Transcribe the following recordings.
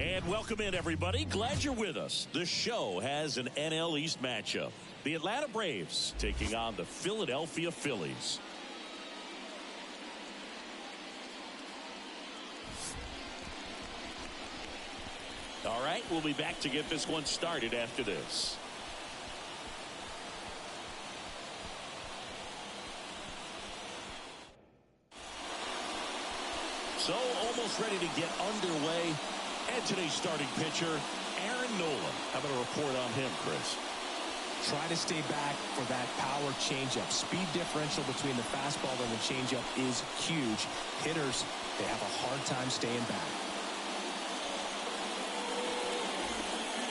And welcome in, everybody. Glad you're with us. The show has an NL East matchup. The Atlanta Braves taking on the Philadelphia Phillies. All right, we'll be back to get this one started after this. So almost ready to get underway. And today's starting pitcher, Aaron Nola. How about a report on him, Chris? Try to stay back for that power changeup. Speed differential between the fastball and the changeup is huge. Hitters, they have a hard time staying back.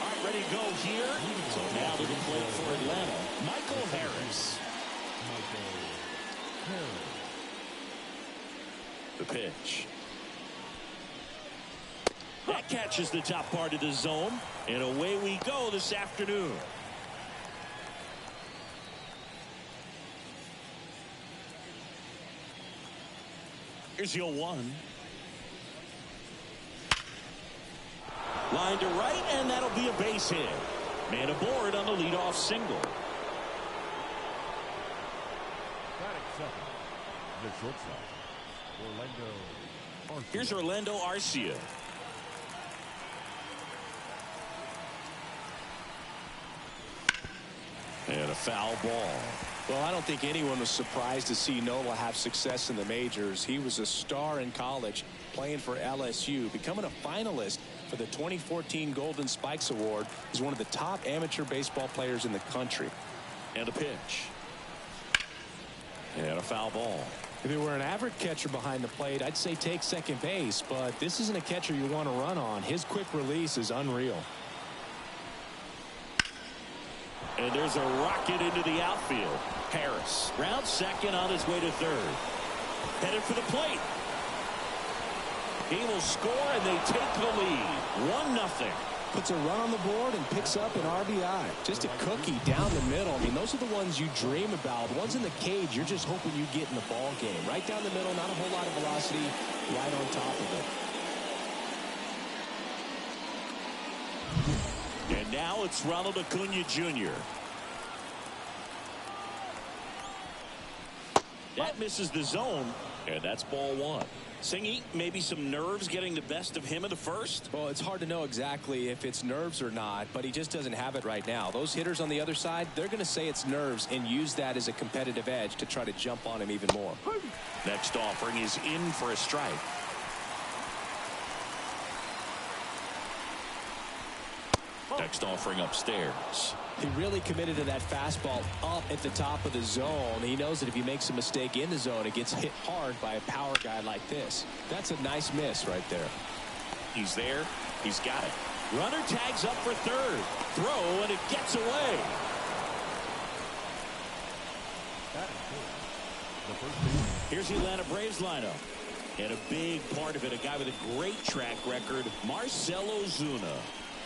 All right, ready to go here. So now to the plate for Atlanta, Michael Harris. The pitch. That catches the top part of the zone, and away we go this afternoon. Here's the 0-1. Line to right, and that'll be a base hit. Man aboard on the leadoff single. The shortstop, Orlando Arcia. Here's Orlando Arcia. And a foul ball. Well, I don't think anyone was surprised to see Nola have success in the majors. He was a star in college, playing for LSU, becoming a finalist for the 2014 Golden Spikes Award. He's one of the top amateur baseball players in the country. And a pitch. And a foul ball. If it were an average catcher behind the plate, I'd say take second base, but this isn't a catcher you want to run on. His quick release is unreal. And there's a rocket into the outfield. Harris round second on his way to third. Headed for the plate. He will score, and they take the lead. 1-0. Puts a run on the board and picks up an RBI. Just a cookie down the middle. I mean, those are the ones you dream about. Ones in the cage, you're just hoping you get in the ball game. Right down the middle, not a whole lot of velocity, right on top of it. And now it's Ronald Acuna Jr. That misses the zone, and that's ball one. Singy, maybe some nerves getting the best of him in the first? Well, it's hard to know exactly if it's nerves or not, but he just doesn't have it right now. Those hitters on the other side, they're going to say it's nerves and use that as a competitive edge to try to jump on him even more. Next offering is in for a strike. Next offering upstairs. He really committed to that fastball up at the top of the zone. He knows that if he makes a mistake in the zone, it gets hit hard by a power guy like this. That's a nice miss right there. He's there. He's got it. Runner tags up for third. Throw, and it gets away. Here's the Atlanta Braves lineup. And a big part of it, a guy with a great track record, Marcell Ozuna.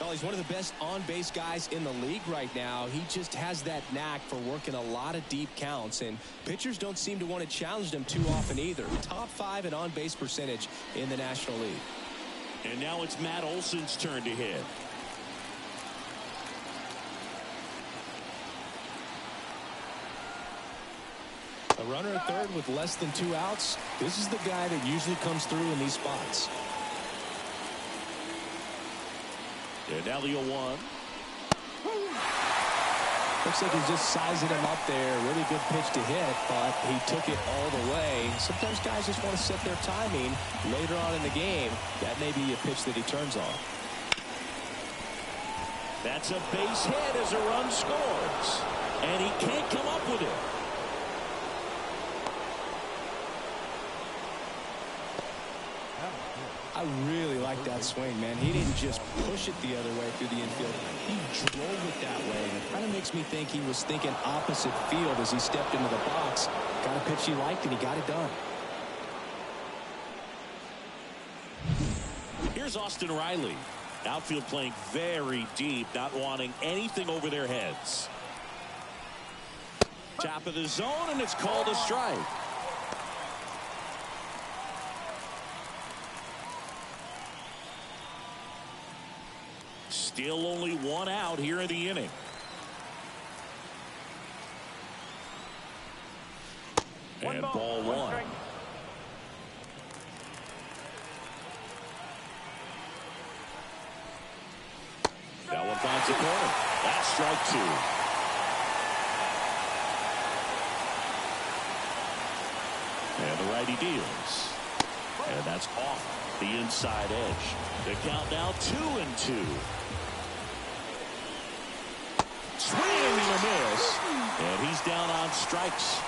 Well, he's one of the best on-base guys in the league right now. He just has that knack for working a lot of deep counts, and pitchers don't seem to want to challenge him too often either. Top 5 in on-base percentage in the National League. And now it's Matt Olson's turn to hit. A runner at third with less than 2 outs. This is the guy that usually comes through in these spots. And now the 0-1. Looks like he's just sizing him up there. Really good pitch to hit, but he took it all the way. Sometimes guys just want to set their timing later on in the game. That may be a pitch that he turns on. That's a base hit as a run scores. And he can't come up with it. I really like that swing, man. He didn't just push it the other way through the infield. He drove it that way. And it kind of makes me think he was thinking opposite field as he stepped into the box. Got a pitch he liked, and he got it done. Here's Austin Riley. Outfield playing very deep, not wanting anything over their heads. Top of the zone, and it's called a strike. Still only one out here in the inning. And ball one. That one finds the corner. That's strike two. And the righty deals. And that's off the inside edge. The count now 2-2. Swing and a miss. And he's down on strikes.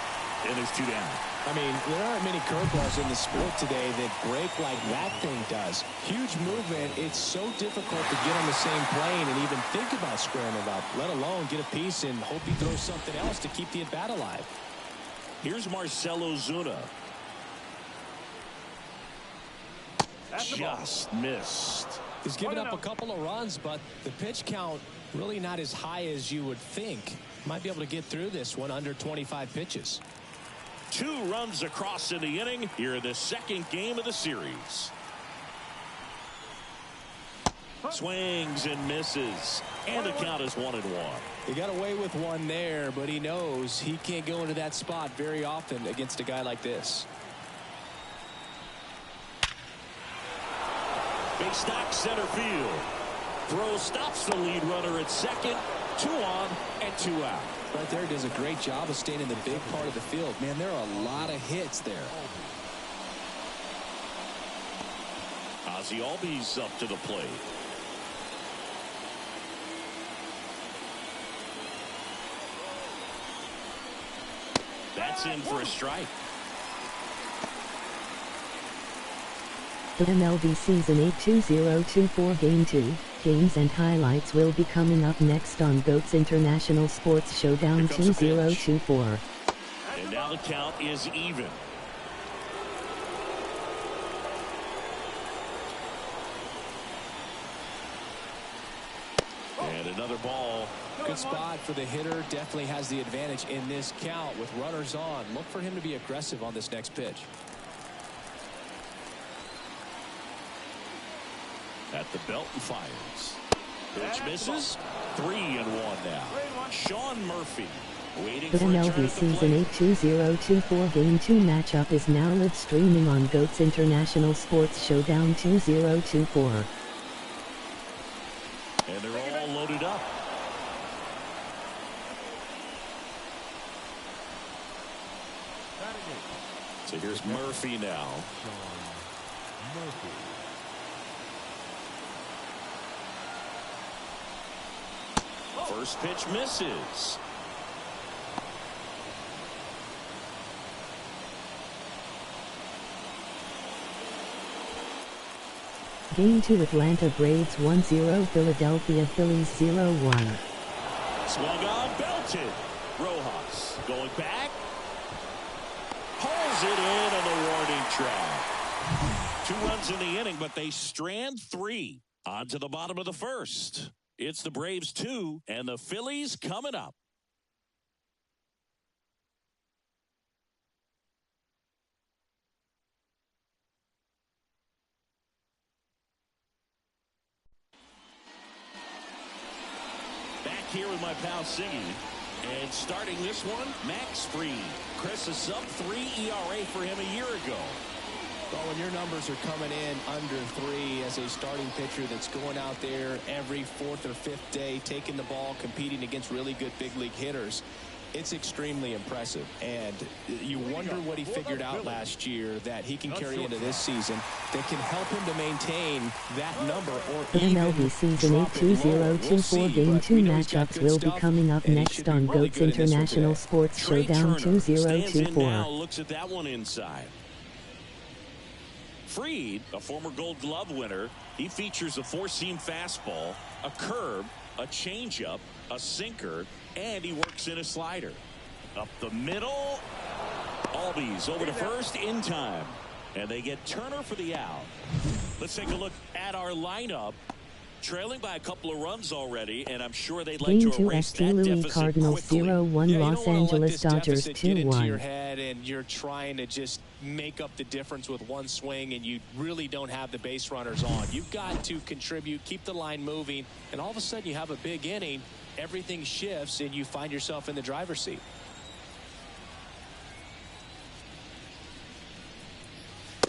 And there's two down. I mean, there aren't many curveballs in the sport today that break like that thing does. Huge movement. It's so difficult to get on the same plane and even think about squaring it up, let alone get a piece and hope he throws something else to keep the at-bat alive. Here's Marcell Ozuna. Just missed. He's given up a couple of runs, but the pitch count really not as high as you would think. Might be able to get through this one under 25 pitches. 2 runs across in the inning here in the second game of the series. Swings and misses, and the count is 1-1. He got away with one there, but he knows he can't go into that spot very often against a guy like this. Base knock center field. Throw stops the lead runner at second. 2 on and 2 out. Right there does a great job of staying in the big part of the field. Man, there are a lot of hits there. Ozzie Albies up to the plate. That's in for a strike. The MLB Season 8 2024 Game 2 games and highlights will be coming up next on GOAT's International Sports Showdown 2024. And now the count is even. And another ball. Good spot for the hitter. Definitely has the advantage in this count with runners on. Look for him to be aggressive on this next pitch. At the belt and fires. Pitch misses. 3-1 now. Sean Murphy waiting The for a turn MLB at the Season plate. 8 2024 Game 2 matchup is now live streaming on GOAT's International Sports Showdown 2024. And they're all loaded up. So here's Murphy now. First pitch misses. Game 2 Atlanta Braves 1-0 Philadelphia Phillies 0-1. Swung on, belted. Rojas going back. Pulls it in on the warning track. 2 runs in the inning, but they strand 3. On to the bottom of the first. It's the Braves 2 and the Phillies coming up. Back here with my pal Siggy. And starting this one, Max Fried. Chris, a sub-3 ERA for him a year ago. Well, when your numbers are coming in under 3 as a starting pitcher that's going out there every 4th or 5th day, taking the ball, competing against really good big league hitters, it's extremely impressive. And you wonder what he figured out last year that he can carry into this season that can help him to maintain that number or The even MLB Season 8 drop it low. 2024 We'll see, Game but 2 we know he's got matchups good will be stuff, coming up and he next should be on really GOAT's good in this one International today. Sports Trey Showdown Turner stands in 2024. now, looks at that one inside. Fried, a former Gold Glove winner, he features a 4-seam fastball, a curve, a changeup, a sinker, and he works in a slider. Up the middle, Albies over to first in time. And they get Turner for the out. Let's take a look at our lineup. Trailing by a couple of runs already, and I'm sure they'd like Game to 2 erase St. that Louis deficit Cardinals quickly. 0-1 Yeah, you Los don't wanna let Angeles this Dodgers deficit get into your 2-1. head and you're trying to just make up the difference with one swing and you really don't have the base runners on. You've got to contribute, keep the line moving, and all of a sudden you have a big inning, everything shifts, and you find yourself in the driver's seat.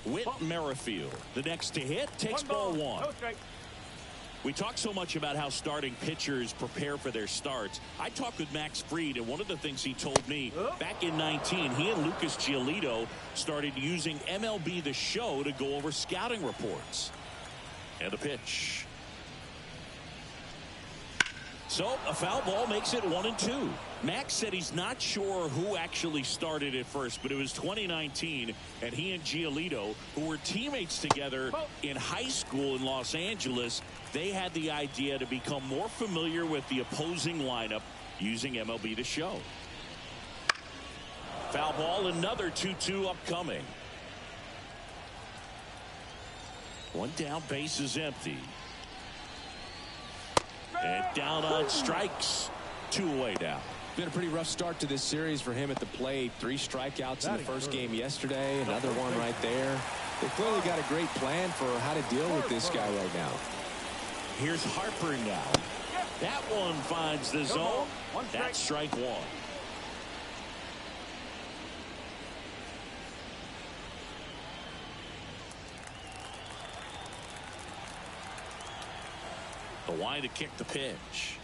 Whit Merrifield, the next to hit, takes ball one. We talk so much about how starting pitchers prepare for their starts. I talked with Max Fried, and one of the things he told me back in 19, he and Lucas Giolito started using MLB The Show to go over scouting reports. And the pitch. So a foul ball makes it 1-2. Max said he's not sure who actually started it first, but it was 2019, and he and Giolito, who were teammates together in high school in Los Angeles, they had the idea to become more familiar with the opposing lineup using MLB The Show. Foul ball, another 2-2 upcoming. One down, base is empty. And down on strikes. 2 away now. Been a pretty rough start to this series for him at the plate. 3 strikeouts in the first game yesterday. Another one right there. They clearly got a great plan for how to deal with this guy right now. Here's Harper now. That one finds the zone. That's strike one. The line to kick the pitch.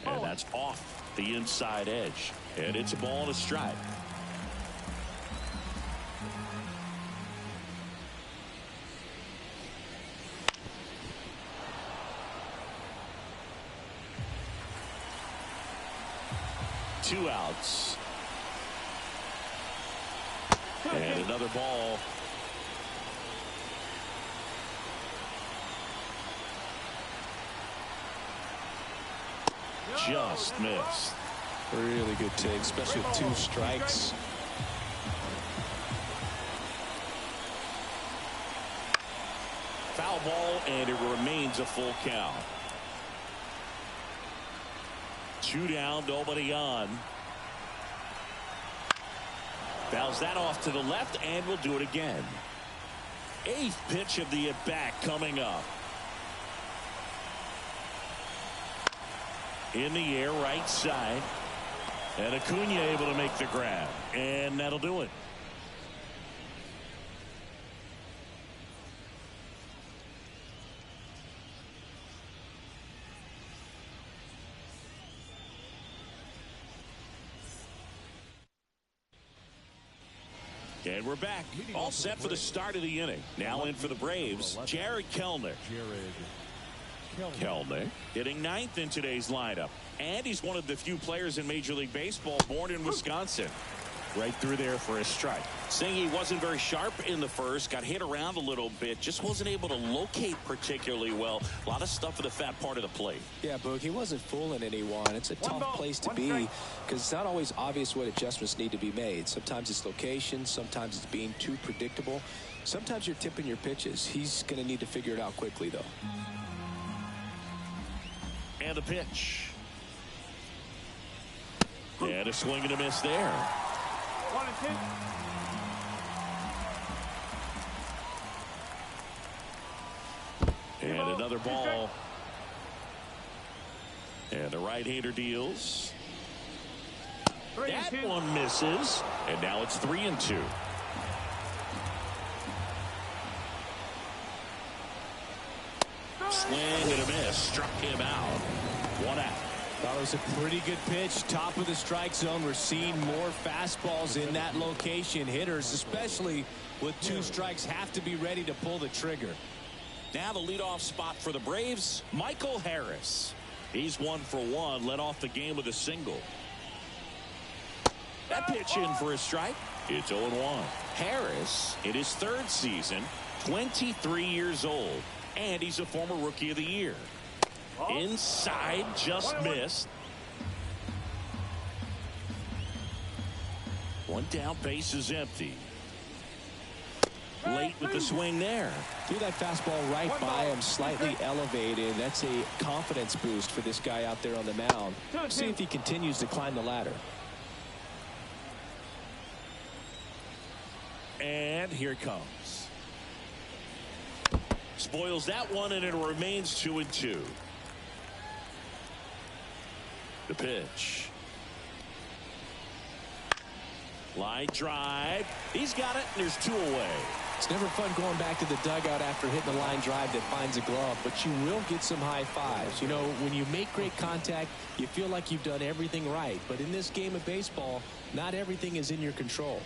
And that's off the inside edge. And it's a ball and a strike. Two outs. And another ball. Just missed. Really good take, especially with 2 strikes. Foul ball, and it remains a full count. 2 down, nobody on. Fouls that off to the left, and we'll do it again. 8th pitch of the at-bat coming up. In the air, right side. And Acuna able to make the grab. And that'll do it. And we're back. All set for the start of the inning. Now in for the Braves, Jared Kelenic. Kelenic hitting 9th in today's lineup. And he's one of the few players in Major League Baseball born in Wisconsin. Right through there for a strike. Saying he wasn't very sharp in the first, got hit around a little bit, just wasn't able to locate particularly well. A lot of stuff at the fat part of the plate. Yeah, Boog, he wasn't fooling anyone. It's a tough place to be because it's not always obvious what adjustments need to be made. Sometimes it's location, sometimes it's being too predictable. Sometimes you're tipping your pitches. He's going to need to figure it out quickly, though. And the pitch. And a swing and a miss there. 1-2. And another ball. And the right-hander deals. That one misses. And now it's 3-2. Swing and a miss. Struck him out. 1 out. That was a pretty good pitch. Top of the strike zone. We're seeing more fastballs in that location. Hitters, especially with 2 strikes, have to be ready to pull the trigger. Now the leadoff spot for the Braves, Michael Harris. He's 1 for 1, led off the game with a single. That pitch in for a strike. It's 0-1. Harris, in his 3rd season, 23 years old, and he's a former Rookie of the Year. Inside, just missed. 1 down, base is empty. Late late with the swing there. Threw that fastball right by him, slightly elevated. That's a confidence boost for this guy out there on the mound. See if he continues to climb the ladder. And here it comes. Spoils that one, and it remains 2-2. The pitch. Line drive. He's got it, and there's 2 away. It's never fun going back to the dugout after hitting a line drive that finds a glove, but you will get some high fives. You know, when you make great contact, you feel like you've done everything right. But in this game of baseball, not everything is in your control.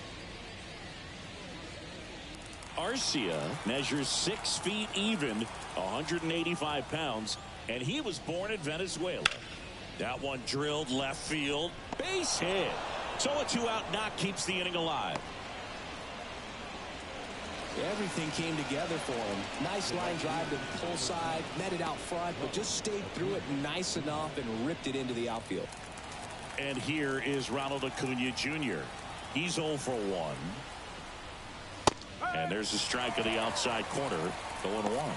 Arcia measures 6 feet even, 185 pounds, and he was born in Venezuela. That one drilled left field. Base hit. So a 2-out knock keeps the inning alive. Everything came together for him. Nice line drive to the pull side, met it out front, but just stayed through it nice enough and ripped it into the outfield. And here is Ronald Acuna Jr. He's 0 for 1. And there's a strike on the outside corner, 0-1.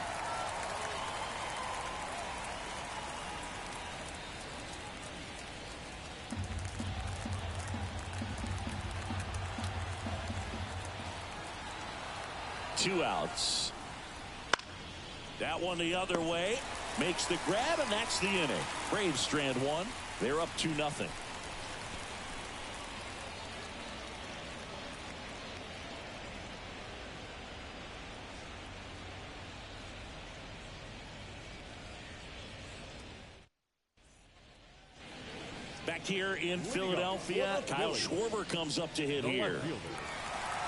Two outs. That one the other way. Makes the grab, and that's the inning. Braves strand 1. They're up 2-0. Back here in Philadelphia, Kyle Schwarber comes up to hit here.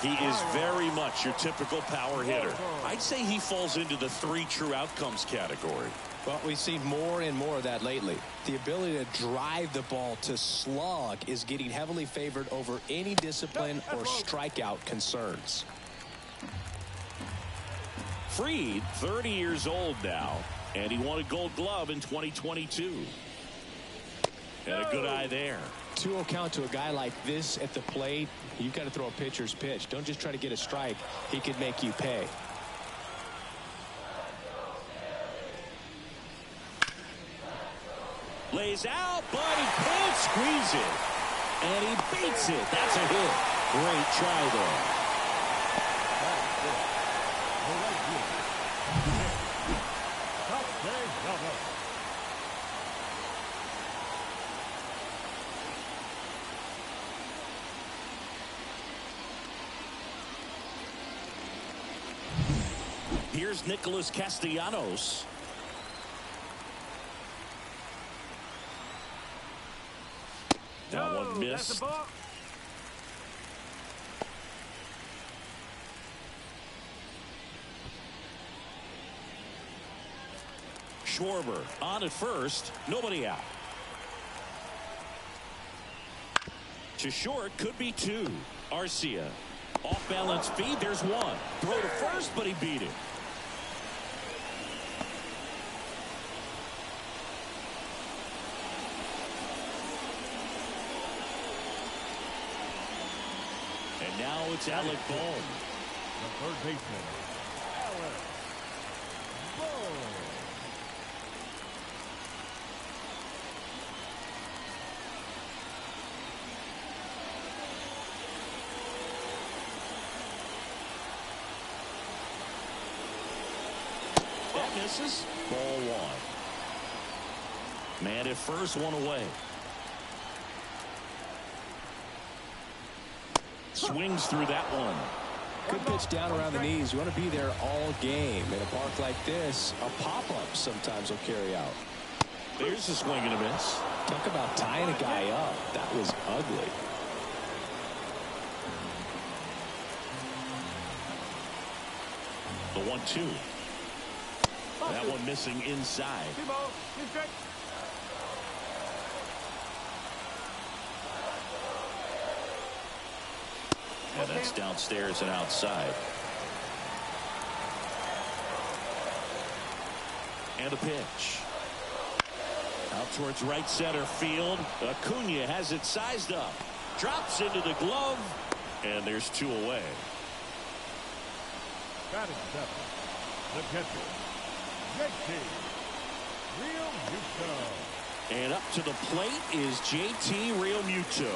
He is very much your typical power hitter. I'd say he falls into the 3 true outcomes category. Well, we've seen more and more of that lately. The ability to drive the ball to slug is getting heavily favored over any discipline or strikeout concerns. Fried, 30 years old now, and he won a Gold Glove in 2022. And a good eye there. 2-0 count to a guy like this at the plate. You've got to throw a pitcher's pitch. Don't just try to get a strike. He could make you pay. Lays out, but he can't squeeze it. And he beats it. That's a hit. Great try there. Here's Nicholas Castellanos. That one missed. Schwarber on at first. Nobody out. To short, could be 2. Arcia. Off balance feed. There's 1. Throw to first, but he beat it. And now it's Alec Bohm. The third baseman, Alec Bohm. That misses. Ball 1. Man at first, 1 away. Swings through that one. Good pitch down around the knees. You want to be there all game. In a park like this, a pop-up sometimes will carry out. There's a swing and a miss. Talk about tying a guy up. That was ugly. The 1-2. That one missing inside. And that's downstairs and outside. And a pitch. Out towards right center field. Acuna has it sized up. Drops into the glove. And there's 2 away. Batting seventh, the catcher, JT Realmuto. And up to the plate is JT Realmuto.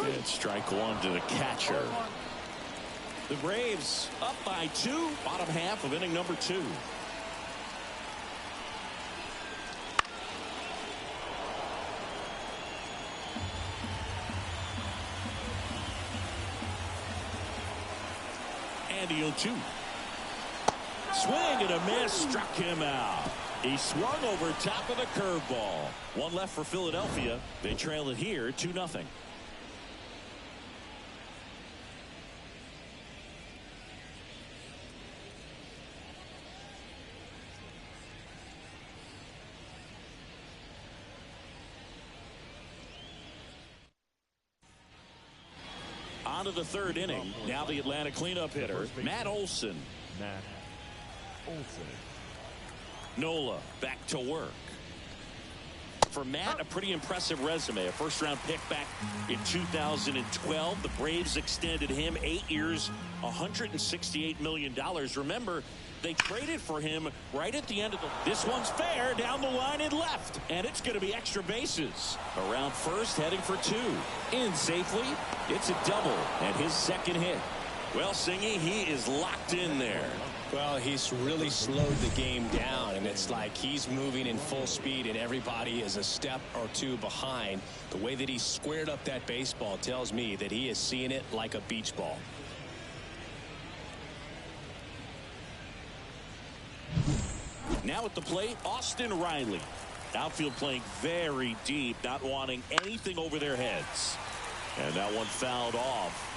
And strike one to the catcher. The Braves up by 2, bottom half of inning number 2. And the 0-2. Swing and a miss, struck him out. He swung over top of the curveball. One left for Philadelphia. They trail it here 2-0. On to the third inning. Now the Atlanta cleanup hitter, Matt Olson. Matt Olson. Nola back to work. For Matt, a pretty impressive resume. A first-round pick back in 2012. The Braves extended him 8 years, $168 million. Remember, they traded for him right at the end of the... This one's fair, down the line and left. And it's going to be extra bases. Around first, heading for 2. In safely. It's a double and his second hit. Well, Singy, he is locked in there. Well, he's really slowed the game down, and it's like he's moving in full speed and everybody is a step or two behind. The way that he squared up that baseball tells me that he is seeing it like a beach ball. Now at the plate, Austin Riley. Outfield playing very deep, not wanting anything over their heads. And that one fouled off.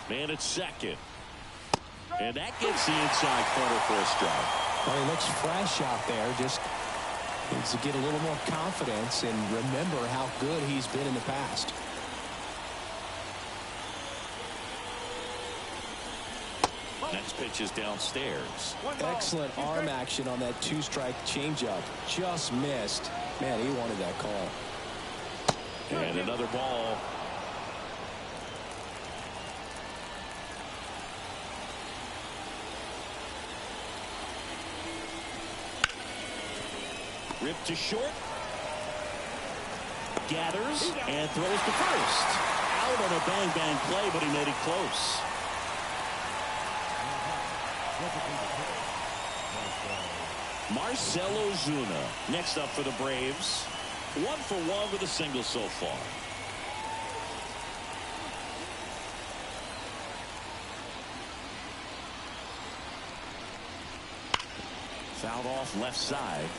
Man at second. And that gets the inside corner for a strike. Well, he looks fresh out there. Just needs to get a little more confidence and remember how good he's been in the past. Next pitch is downstairs. Excellent arm action on that 2-strike changeup. Just missed. Man, he wanted that call. And another ball. Ripped to short. Gathers and throws to first. Out on a bang-bang play, but he made it close. Marcell Ozuna next up for the Braves. 1 for 1 with a single so far. Fouled off left side.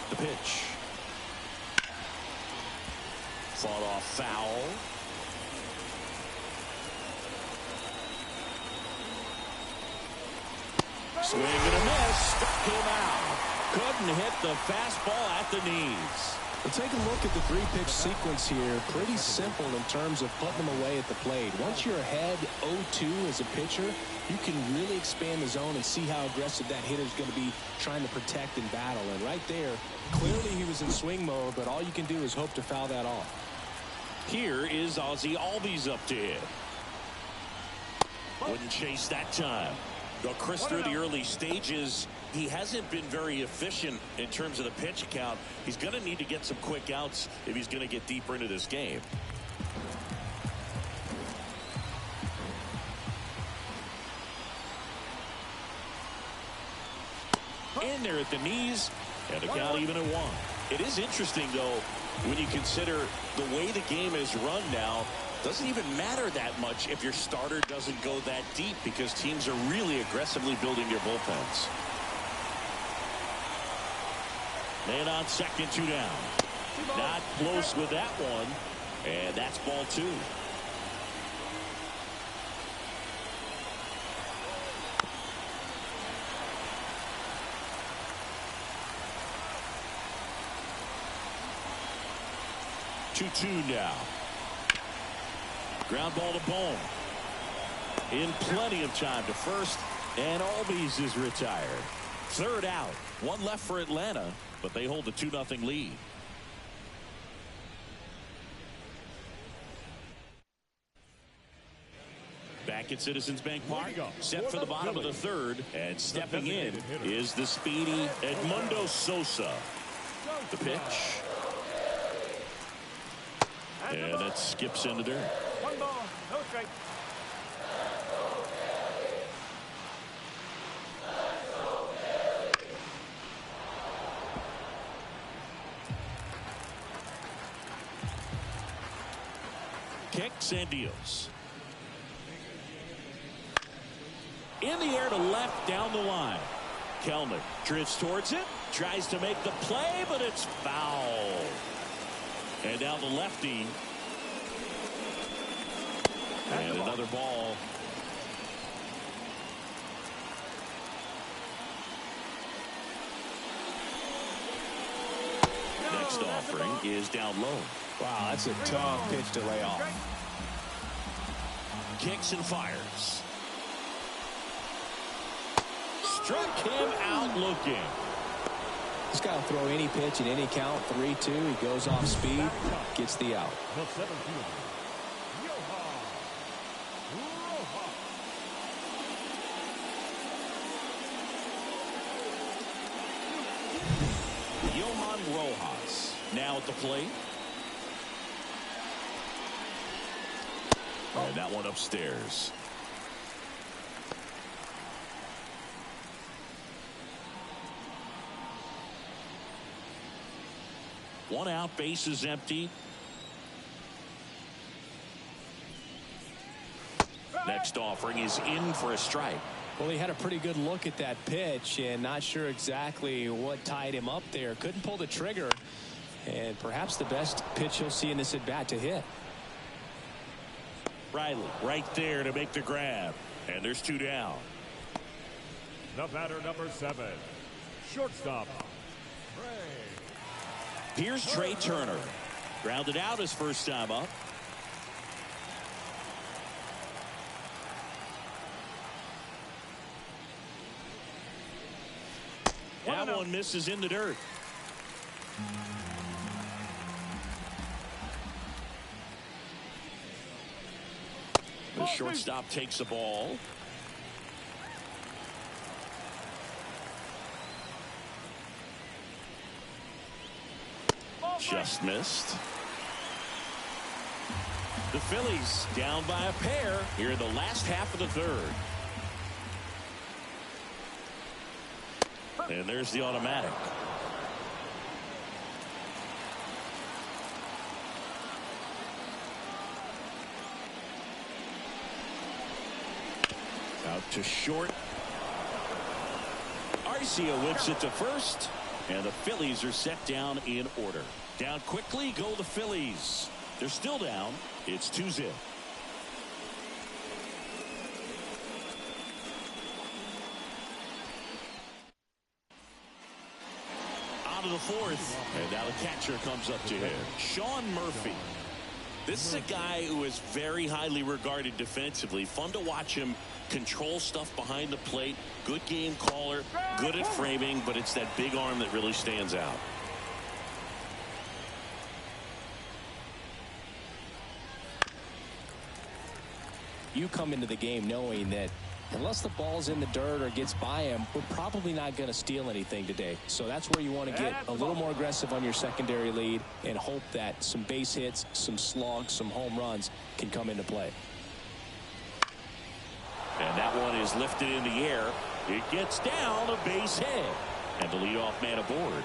The pitch. Fought off foul. Swing and a miss. Struck him out. Couldn't hit the fastball at the knees. Well, take a look at the 3-pitch sequence here. Pretty simple in terms of putting them away at the plate. Once you're ahead 0-2 as a pitcher, you can really expand the zone and see how aggressive that hitter is going to be trying to protect and battle. And right there, clearly he was in swing mode, but all you can do is hope to foul that off. Here is Ozzy Albies up to hit. Wouldn't chase that time. Though Chris, through the early stages, he hasn't been very efficient in terms of the pitch count. He's going to need to get some quick outs if he's going to get deeper into this game. In there at the knees, and a count even at 1. It is interesting, though, when you consider the way the game is run now. Doesn't even matter that much if your starter doesn't go that deep, because teams are really aggressively building their bullpens. Man on second, 2 down. Not close with that one. And that's ball 2. 2-2 now. Ground ball to Bone. In plenty of time to first, and Albies is retired. Third out. One left for Atlanta, but they hold a 2-0 lead. Back at Citizens Bank Park, set for the bottom of the third, and stepping in is the speedy Edmundo Sosa. The pitch. And it skips into dirt. 1 ball, no strike. Kicks and deals. In the air to left down the line. Kelnick drifts towards it. Tries to make the play, but it's foul. And now the lefty. And another ball. Next offering is down low. Wow, that's a tough pitch to lay off. Kicks and fires. Struck him out looking. He's got to throw any pitch in any count. 3-2. He goes off speed, gets the out. The 7 fielder, Johan Rojas now at the plate. And that one upstairs. One out, base is empty. Next offering is in for a strike. Well, he had a pretty good look at that pitch and not sure exactly what tied him up there. Couldn't pull the trigger, and perhaps the best pitch he'll see in this at bat to hit. Riley right there to make the grab, and there's 2 down. the batter number 7, shortstop. Here's Trey Turner. Grounded out his first time up. That one misses in the dirt. The shortstop takes the ball. Just missed. The Phillies down by a pair here in the last half of the third. And there's the automatic. Out to short. Arcia whips it to first. And the Phillies are set down in order. Down quickly go the Phillies. They're still down. It's 2-0. Out of the fourth. And now the catcher comes up to him. Sean Murphy. This is a guy who is very highly regarded defensively. Fun to watch him control stuff behind the plate. Good game caller. Good at framing. But it's that big arm that really stands out. You come into the game knowing that unless the ball's in the dirt or gets by him, we're probably not going to steal anything today. So that's where you want to get a little more aggressive on your secondary lead and hope that some base hits, some slugs, some home runs can come into play. And that one is lifted in the air. It gets down, a base hit. And the leadoff man aboard.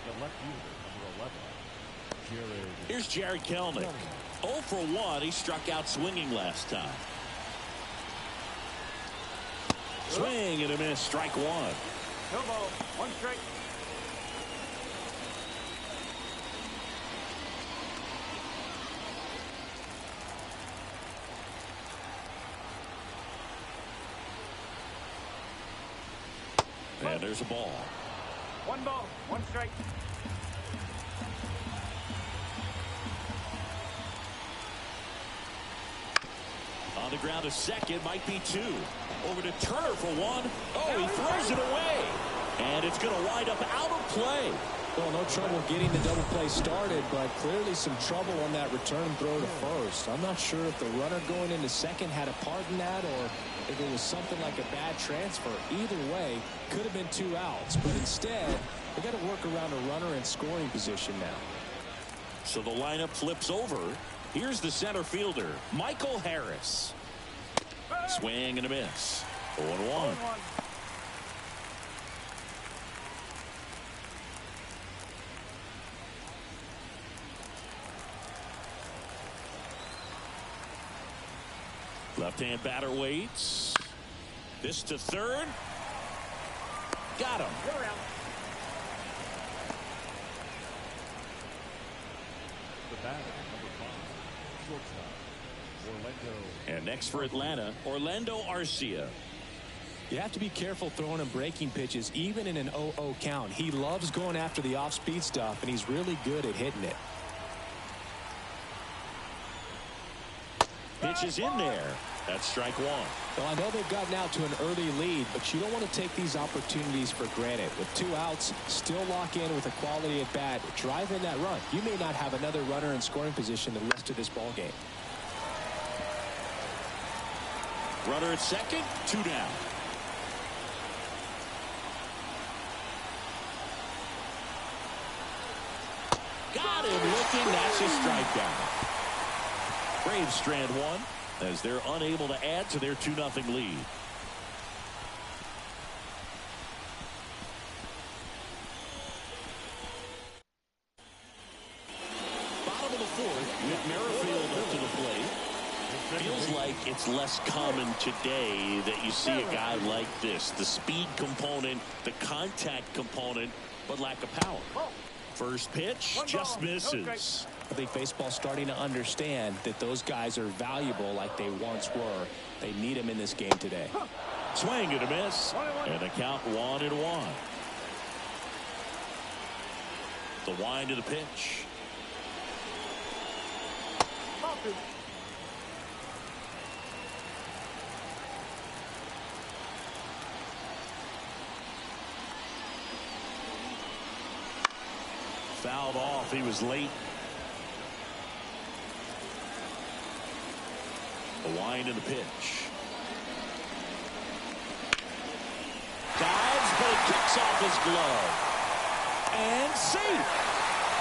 The left fielder, number 11, Jared. Here's Jared Kelnick. 0 for 1. He struck out swinging last time. Swing and a miss. Strike one. No ball, 1 strike. And there's a ball. 1 ball, 1 strike. On the ground to second, might be two. Over to Turner for one. Oh, he throws it away. And it's going to wind up out of play. Well, no trouble getting the double play started, but clearly some trouble on that return throw to first. I'm not sure if the runner going into second had a part in that or if it was something like a bad transfer. Either way, could have been 2 outs, but instead, they got to work around a runner in scoring position now. So the lineup flips over. Here's the center fielder, Michael Harris. Swing and a miss. 0-1. Left-hand batter waits. This to third. Got him. The batter, number 5, shortstop, Orlando. And next for Atlanta, Orlando Arcia. You have to be careful throwing and breaking pitches, even in an 0-0 count. He loves going after the off-speed stuff, and he's really good at hitting it. Pitch is in there. That's strike one. Well, I know they've gotten out to an early lead, but you don't want to take these opportunities for granted. With 2 outs, still lock in with a quality at bat. Drive in that run. You may not have another runner in scoring position the rest of this ball game. Runner at second, 2 down. Got him looking. That's a strikeout. Braves strand one as they're unable to add to their 2-0 lead. Bottom of the 4th, with Merrifield up to the plate. Feels like it's less common today that you see a guy like this. The speed component, the contact component, but lack of power. First pitch just misses. I think baseball's starting to understand that those guys are valuable like they once were. They need them in this game today. Swing and a miss. And a count 1-1. The wind to the pitch. Fouled off. He was late. The wind and the pitch. Dives, but it kicks off his glove. And safe.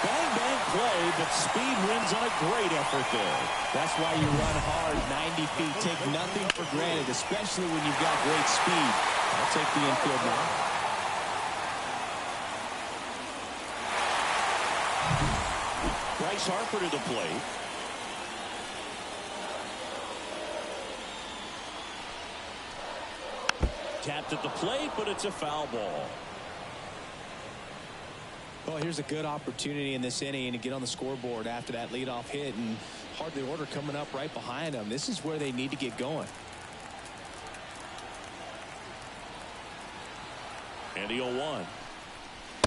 Bang, bang play, but speed wins on a great effort there. That's why you run hard 90 feet. Take nothing for granted, especially when you've got great speed. I'll take the infield now. Bryce Harper to the plate. Tapped at the plate, but it's a foul ball. Well, here's a good opportunity in this inning to get on the scoreboard after that leadoff hit, and hardly order coming up right behind them. This is where they need to get going. And the 0-1.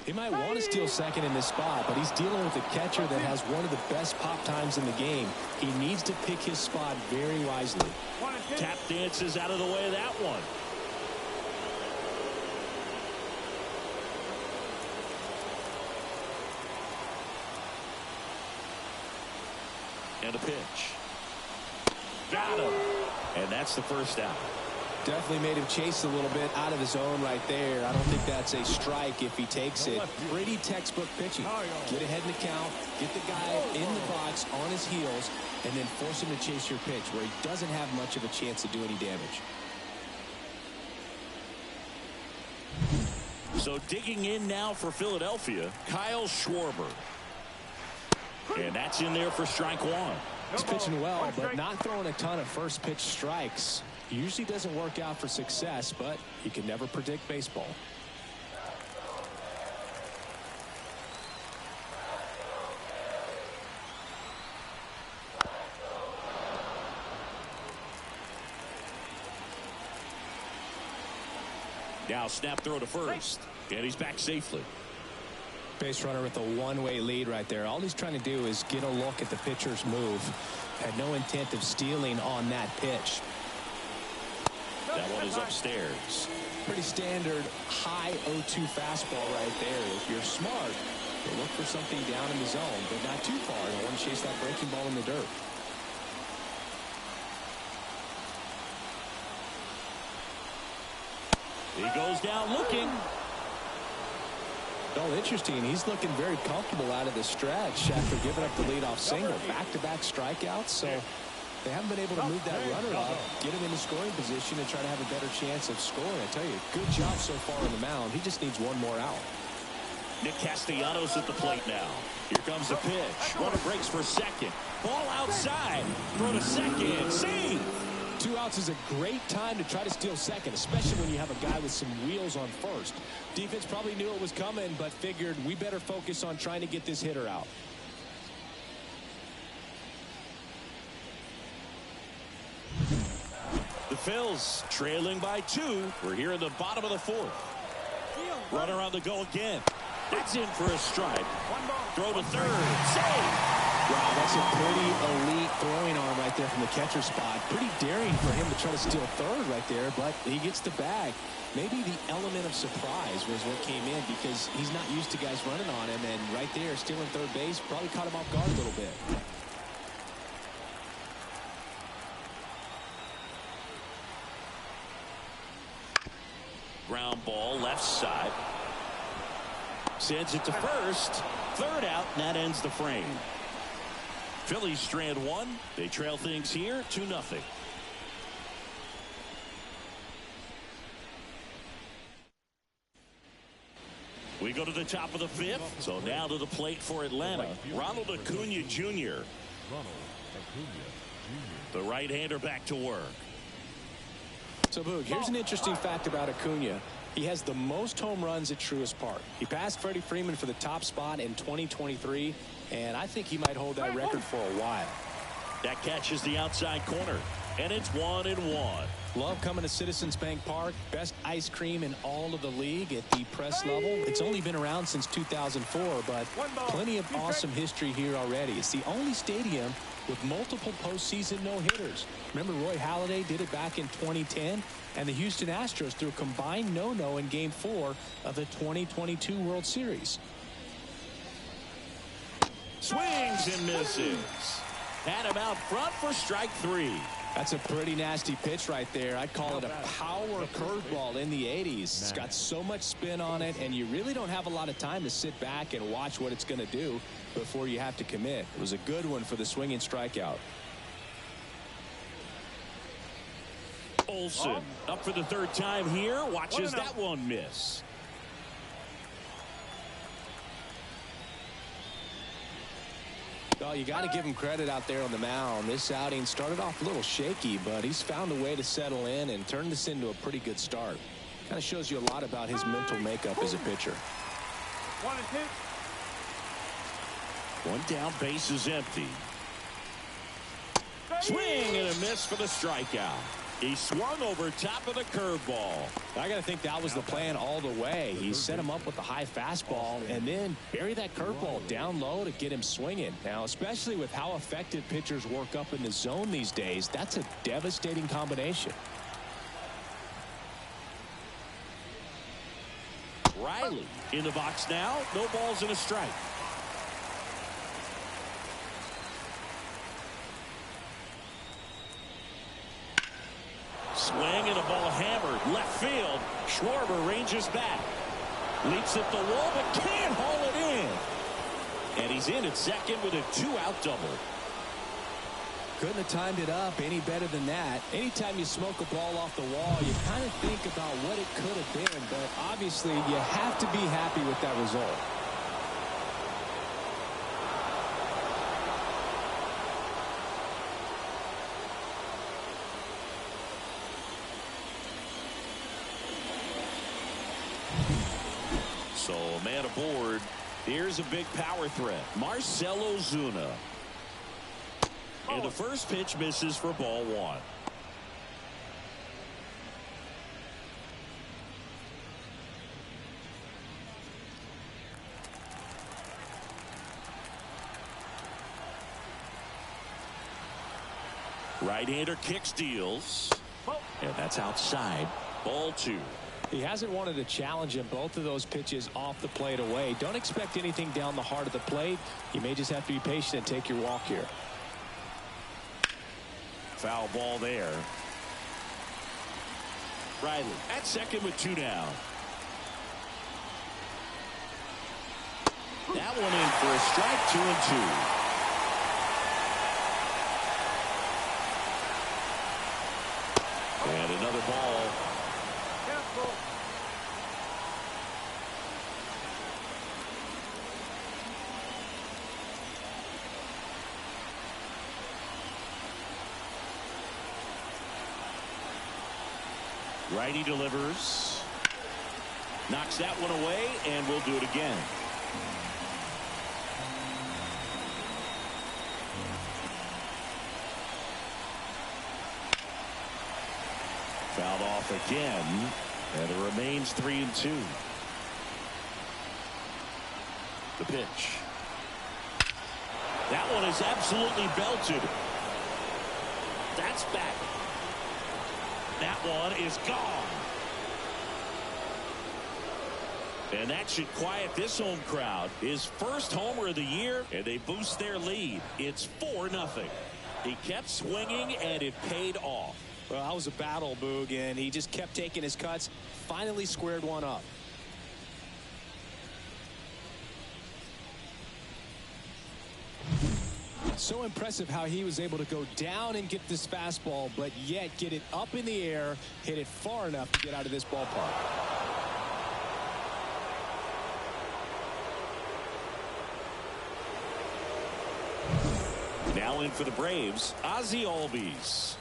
He might want to steal second in this spot, but he's dealing with a catcher that has one of the best pop times in the game. He needs to pick his spot very wisely. Tap dances out of the way of that one. And a pitch. Got him. And that's the first out. Definitely made him chase a little bit out of his zone right there. I don't think that's a strike if he takes it. Pretty textbook pitching. Get ahead in the count, get the guy in the box on his heels, and then force him to chase your pitch where he doesn't have much of a chance to do any damage. So digging in now for Philadelphia, Kyle Schwarber. And that's in there for strike one. He's pitching well, but not throwing a ton of first pitch strikes. Usually doesn't work out for success, but you can never predict baseball. Now snap throw to first, and he's back safely. Base runner with a one-way lead right there. All he's trying to do is get a look at the pitcher's move. Had no intent of stealing on that pitch. That one is upstairs. Pretty standard high 0-2 fastball right there. If you're smart, you'll look for something down in the zone, but not too far. You want to chase that breaking ball in the dirt. He goes down looking. Oh, interesting. He's looking very comfortable out of the stretch after giving up the leadoff single. Back-to-back strikeouts, so they haven't been able to move that runner up, get him in the scoring position, and try to have a better chance of scoring. I tell you, good job so far on the mound. He just needs one more out. Nick Castellanos at the plate now. Here comes the pitch. Runner breaks for second. Ball outside. Throw to second. See. 2 outs is a great time to try to steal second, especially when you have a guy with some wheels on first. Defense probably knew it was coming, but figured we better focus on trying to get this hitter out. The Phillies trailing by 2. We're here in the bottom of the 4th. Runner on the go again. That's in for a strike. Throw to third. Save. Wow, that's a pretty elite throwing arm right there from the catcher spot. Pretty daring for him to try to steal third right there, but he gets the bag. Maybe the element of surprise was what came in because he's not used to guys running on him, and right there, stealing third base probably caught him off guard a little bit. Ground ball left side. Sends it to first. Third out, and that ends the frame. Phillies strand 1. They trail things here 2-0. We go to the top of the 5th. So now to the plate for Atlanta. Ronald Acuna Jr. The right-hander back to work. So, Boog, here's an interesting fact about Acuna. He has the most home runs at Truist Park. He passed Freddie Freeman for the top spot in 2023, and I think he might hold that record for a while. That catches the outside corner, and it's 1-1. Love coming to Citizens Bank Park. Best ice cream in all of the league at the press level. It's only been around since 2004, but plenty of awesome history here already. It's the only stadium with multiple postseason no-hitters. Remember Roy Halladay did it back in 2010, and the Houston Astros threw a combined no-no in Game 4 of the 2022 World Series. Swings and misses. Had him out front for strike 3. That's a pretty nasty pitch right there. I'd call it a power curveball in the 80s. It's got so much spin on it, and you really don't have a lot of time to sit back and watch what it's going to do before you have to commit. It was a good one for the swinging strikeout. Olsen up for the 3rd time here. Watches that one miss. Well, you got to give him credit out there on the mound. This outing started off a little shaky, but he's found a way to settle in and turn this into a pretty good start. Kind of shows you a lot about his mental makeup as a pitcher. 1 down, base is empty. Swing and a miss for the strikeout. He swung over top of the curveball. I got to think that was the plan all the way. He set him up with the high fastball and then bury that curveball down low to get him swinging. Now, especially with how effective pitchers work up in the zone these days, that's a devastating combination. Riley in the box now. No balls and a strike. Swing and a ball hammered left field. Schwarber ranges back. Leaps at the wall but can't haul it in. And he's in at second with a 2-out double. Couldn't have timed it up any better than that. Anytime you smoke a ball off the wall, you kind of think about what it could have been, but obviously you have to be happy with that result. So a man aboard. Here's a big power threat. Marcell Ozuna. And the first pitch misses for ball 1. Right-hander kicks, deals. And that's outside. Ball 2. He hasn't wanted to challenge him. Both of those pitches off the plate away. Don't expect anything down the heart of the plate. You may just have to be patient and take your walk here. Foul ball there. Riley at second with 2 down. That one in for a strike. 2-2. And another ball. Righty delivers. Knocks that one away, and we'll do it again. Fouled off again, and it remains 3-2. The pitch. That one is absolutely belted. That's back. That one is gone. And that should quiet this home crowd. His first homer of the year, and they boost their lead. It's 4-0. He kept swinging, and it paid off. Well, that was a battle, Boog, and he just kept taking his cuts. Finally squared one up. So impressive how he was able to go down and get this fastball, but yet get it up in the air, hit it far enough to get out of this ballpark. Now in for the Braves, Ozzie Albies.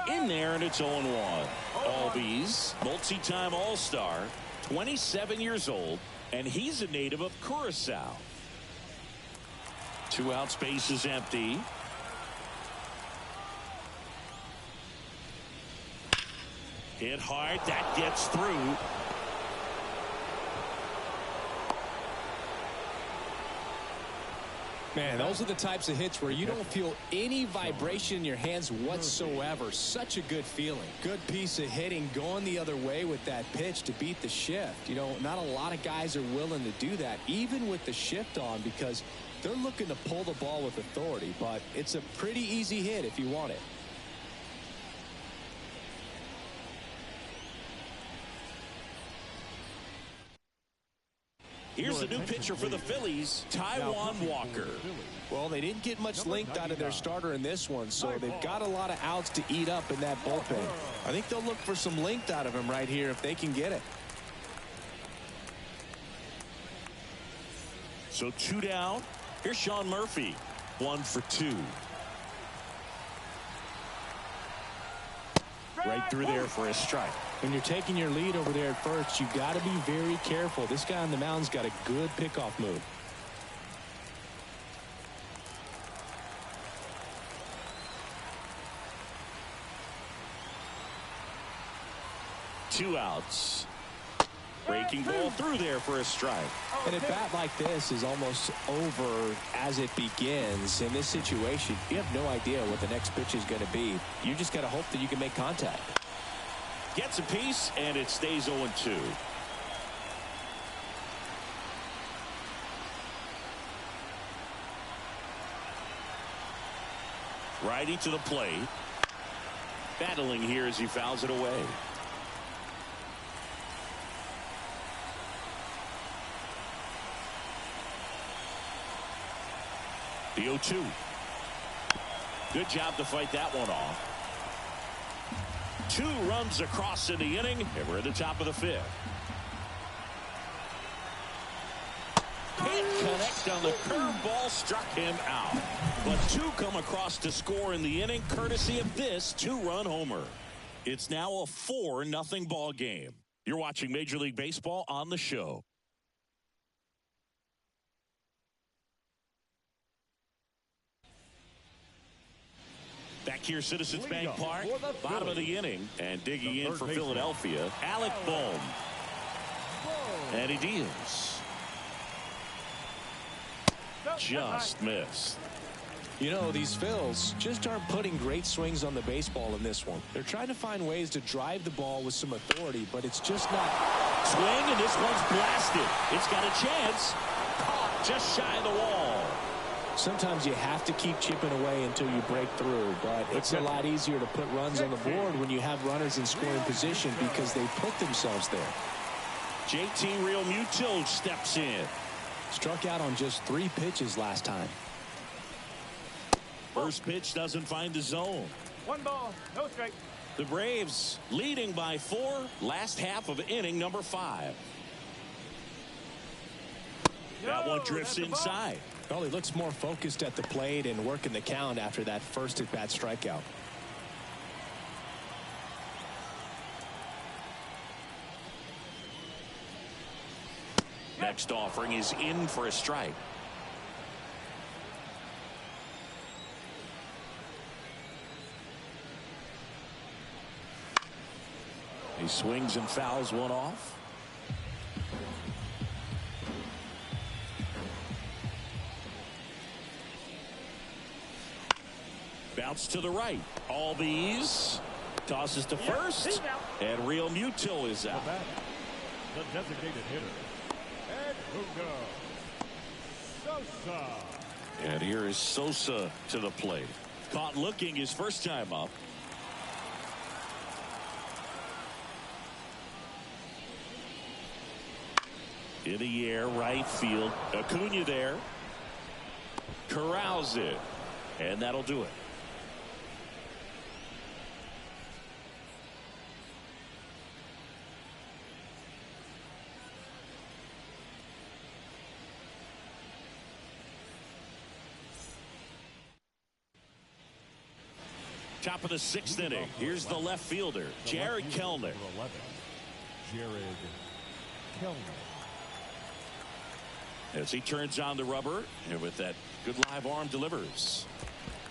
In there, and it's 0-1. Albies, multi-time All-Star, 27 years old, and he's a native of Curacao. 2 outs, base is empty. Hit hard, that gets through. Man, those are the types of hits where you don't feel any vibration in your hands whatsoever. Such a good feeling. Good piece of hitting going the other way with that pitch to beat the shift. You know, not a lot of guys are willing to do that, even with the shift on, because they're looking to pull the ball with authority, but it's a pretty easy hit if you want it. Here's the new pitcher for the Phillies, Taijuan Walker. Well, they didn't get much length out of their starter in this one, so they've got a lot of outs to eat up in that bullpen. I think they'll look for some length out of him right here if they can get it. So 2 down. Here's Sean Murphy, 1 for 2. Right through there for a strike. When you're taking your lead over there at first, you got to be very careful. This guy on the mound's got a good pickoff move. Two outs. Breaking ball through there for a strike. And a bat like this is almost over as it begins. In this situation, you have no idea what the next pitch is going to be. You just got to hope that you can make contact. Gets a piece, and it stays 0-2. Righty to the plate. Battling here as he fouls it away. The 0-2. Good job to fight that one off. 2 runs across in the inning, and we're at the top of the 5th. Can't connect on the curveball, struck him out. But 2 come across to score in the inning, courtesy of this 2-run homer. It's now a 4-0 ball game. You're watching Major League Baseball on the show. Back here, Citizens Bank Park, bottom of the inning, and digging in for Philadelphia, Alec Bohm. And he deals. Just missed. You know, these Phils just aren't putting great swings on the baseball in this one. They're trying to find ways to drive the ball with some authority, but it's just not. Swing, and this one's blasted. It's got a chance. Caught just shy of the wall. Sometimes you have to keep chipping away until you break through, but it's a lot easier to put runs on the board when you have runners in scoring position because they put themselves there. JT Realmuto steps in. Struck out on just 3 pitches last time. First pitch doesn't find the zone. 1 ball, no strike. The Braves leading by 4. Last half of inning number 5. That one drifts inside. Well, he looks more focused at the plate and working the count after that first at-bat strikeout. Next offering is in for a strike. He swings and fouls one off. Bounce to the right. Albies tosses to first, and Realmuto is out. The designated hitter, Edmundo Sosa. And here is Sosa to the plate. Caught looking his first time up. In the air, right field. Acuna there. Corrals it. And that'll do it. Top of the 6th inning. Here's the left fielder, Jared Kellner. Jared Kellner. As he turns on the rubber, and with that good live arm delivers.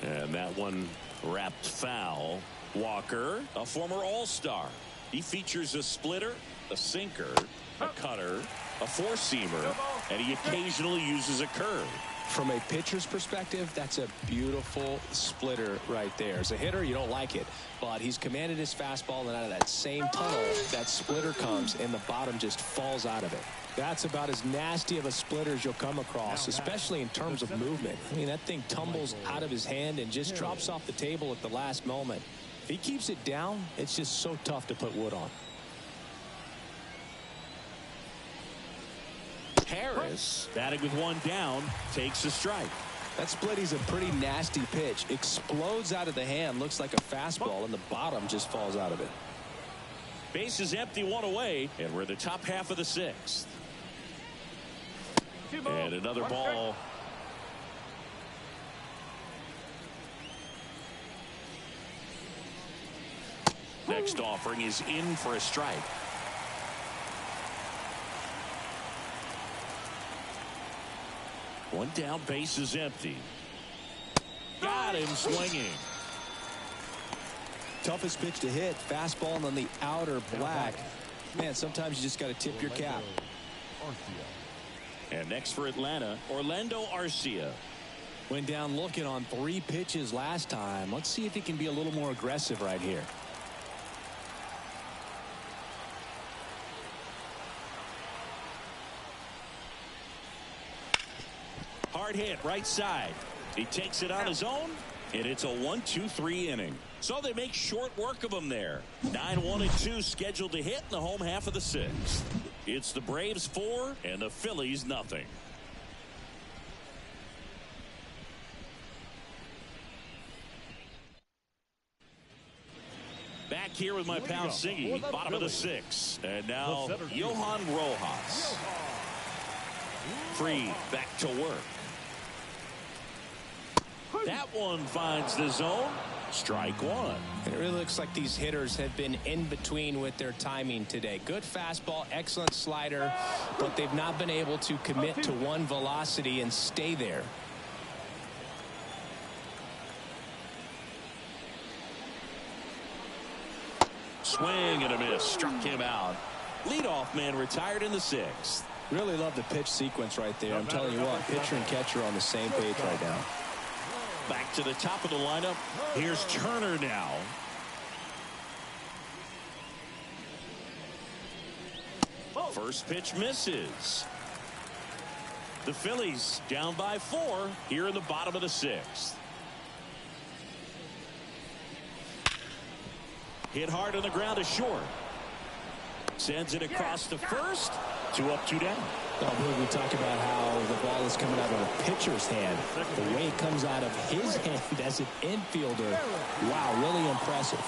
And that one wrapped foul. Walker, a former All-Star. He features a splitter, a sinker, a cutter, a four-seamer, and he occasionally uses a curve. From a pitcher's perspective, that's a beautiful splitter right there. As a hitter, you don't like it, but he's commanded his fastball, and out of that same tunnel, that splitter comes, and the bottom just falls out of it. That's about as nasty of a splitter as you'll come across, especially in terms of movement. I mean, that thing tumbles out of his hand and just drops off the table at the last moment. If he keeps it down, it's just so tough to put wood on. Harris, batting with one down, takes a strike. That splitty's a pretty nasty pitch. Explodes out of the hand, looks like a fastball, and the bottom just falls out of it. Base is empty, one away, and we're in the top half of the 6th. And another ball. Next offering is in for a strike. One down, base is empty. Got him swinging. Toughest pitch to hit, fastball on the outer black. Man, sometimes you just got to tip your cap. And next for Atlanta, Orlando Arcia. Went down looking on 3 pitches last time. Let's see if he can be a little more aggressive right here. Hard hit, right side. He takes it on his own, and it's a 1-2-3 inning. So they make short work of him there. 9-1-2 scheduled to hit in the home half of the 6th. It's the Braves 4 and the Phillies nothing. Back here with my pal Singy, bottom of the 6th. And now Johan Rojas. Free, back to work. That one finds the zone. Strike one. It really looks like these hitters have been in between with their timing today. Good fastball, excellent slider, but they've not been able to commit to one velocity and stay there. Swing and a miss. Struck him out. Leadoff man retired in the 6th. Really love the pitch sequence right there. I'm telling you what, pitcher and catcher are on the same page right now. Back to the top of the lineup. Here's Turner now. First pitch misses. The Phillies down by 4 here in the bottom of the 6th. Hit hard on the ground to short. Sends it across to first. 2 up, 2 down. We talk about how the ball is coming out of a pitcher's hand. The way it comes out of his hand as an infielder. Wow, really impressive.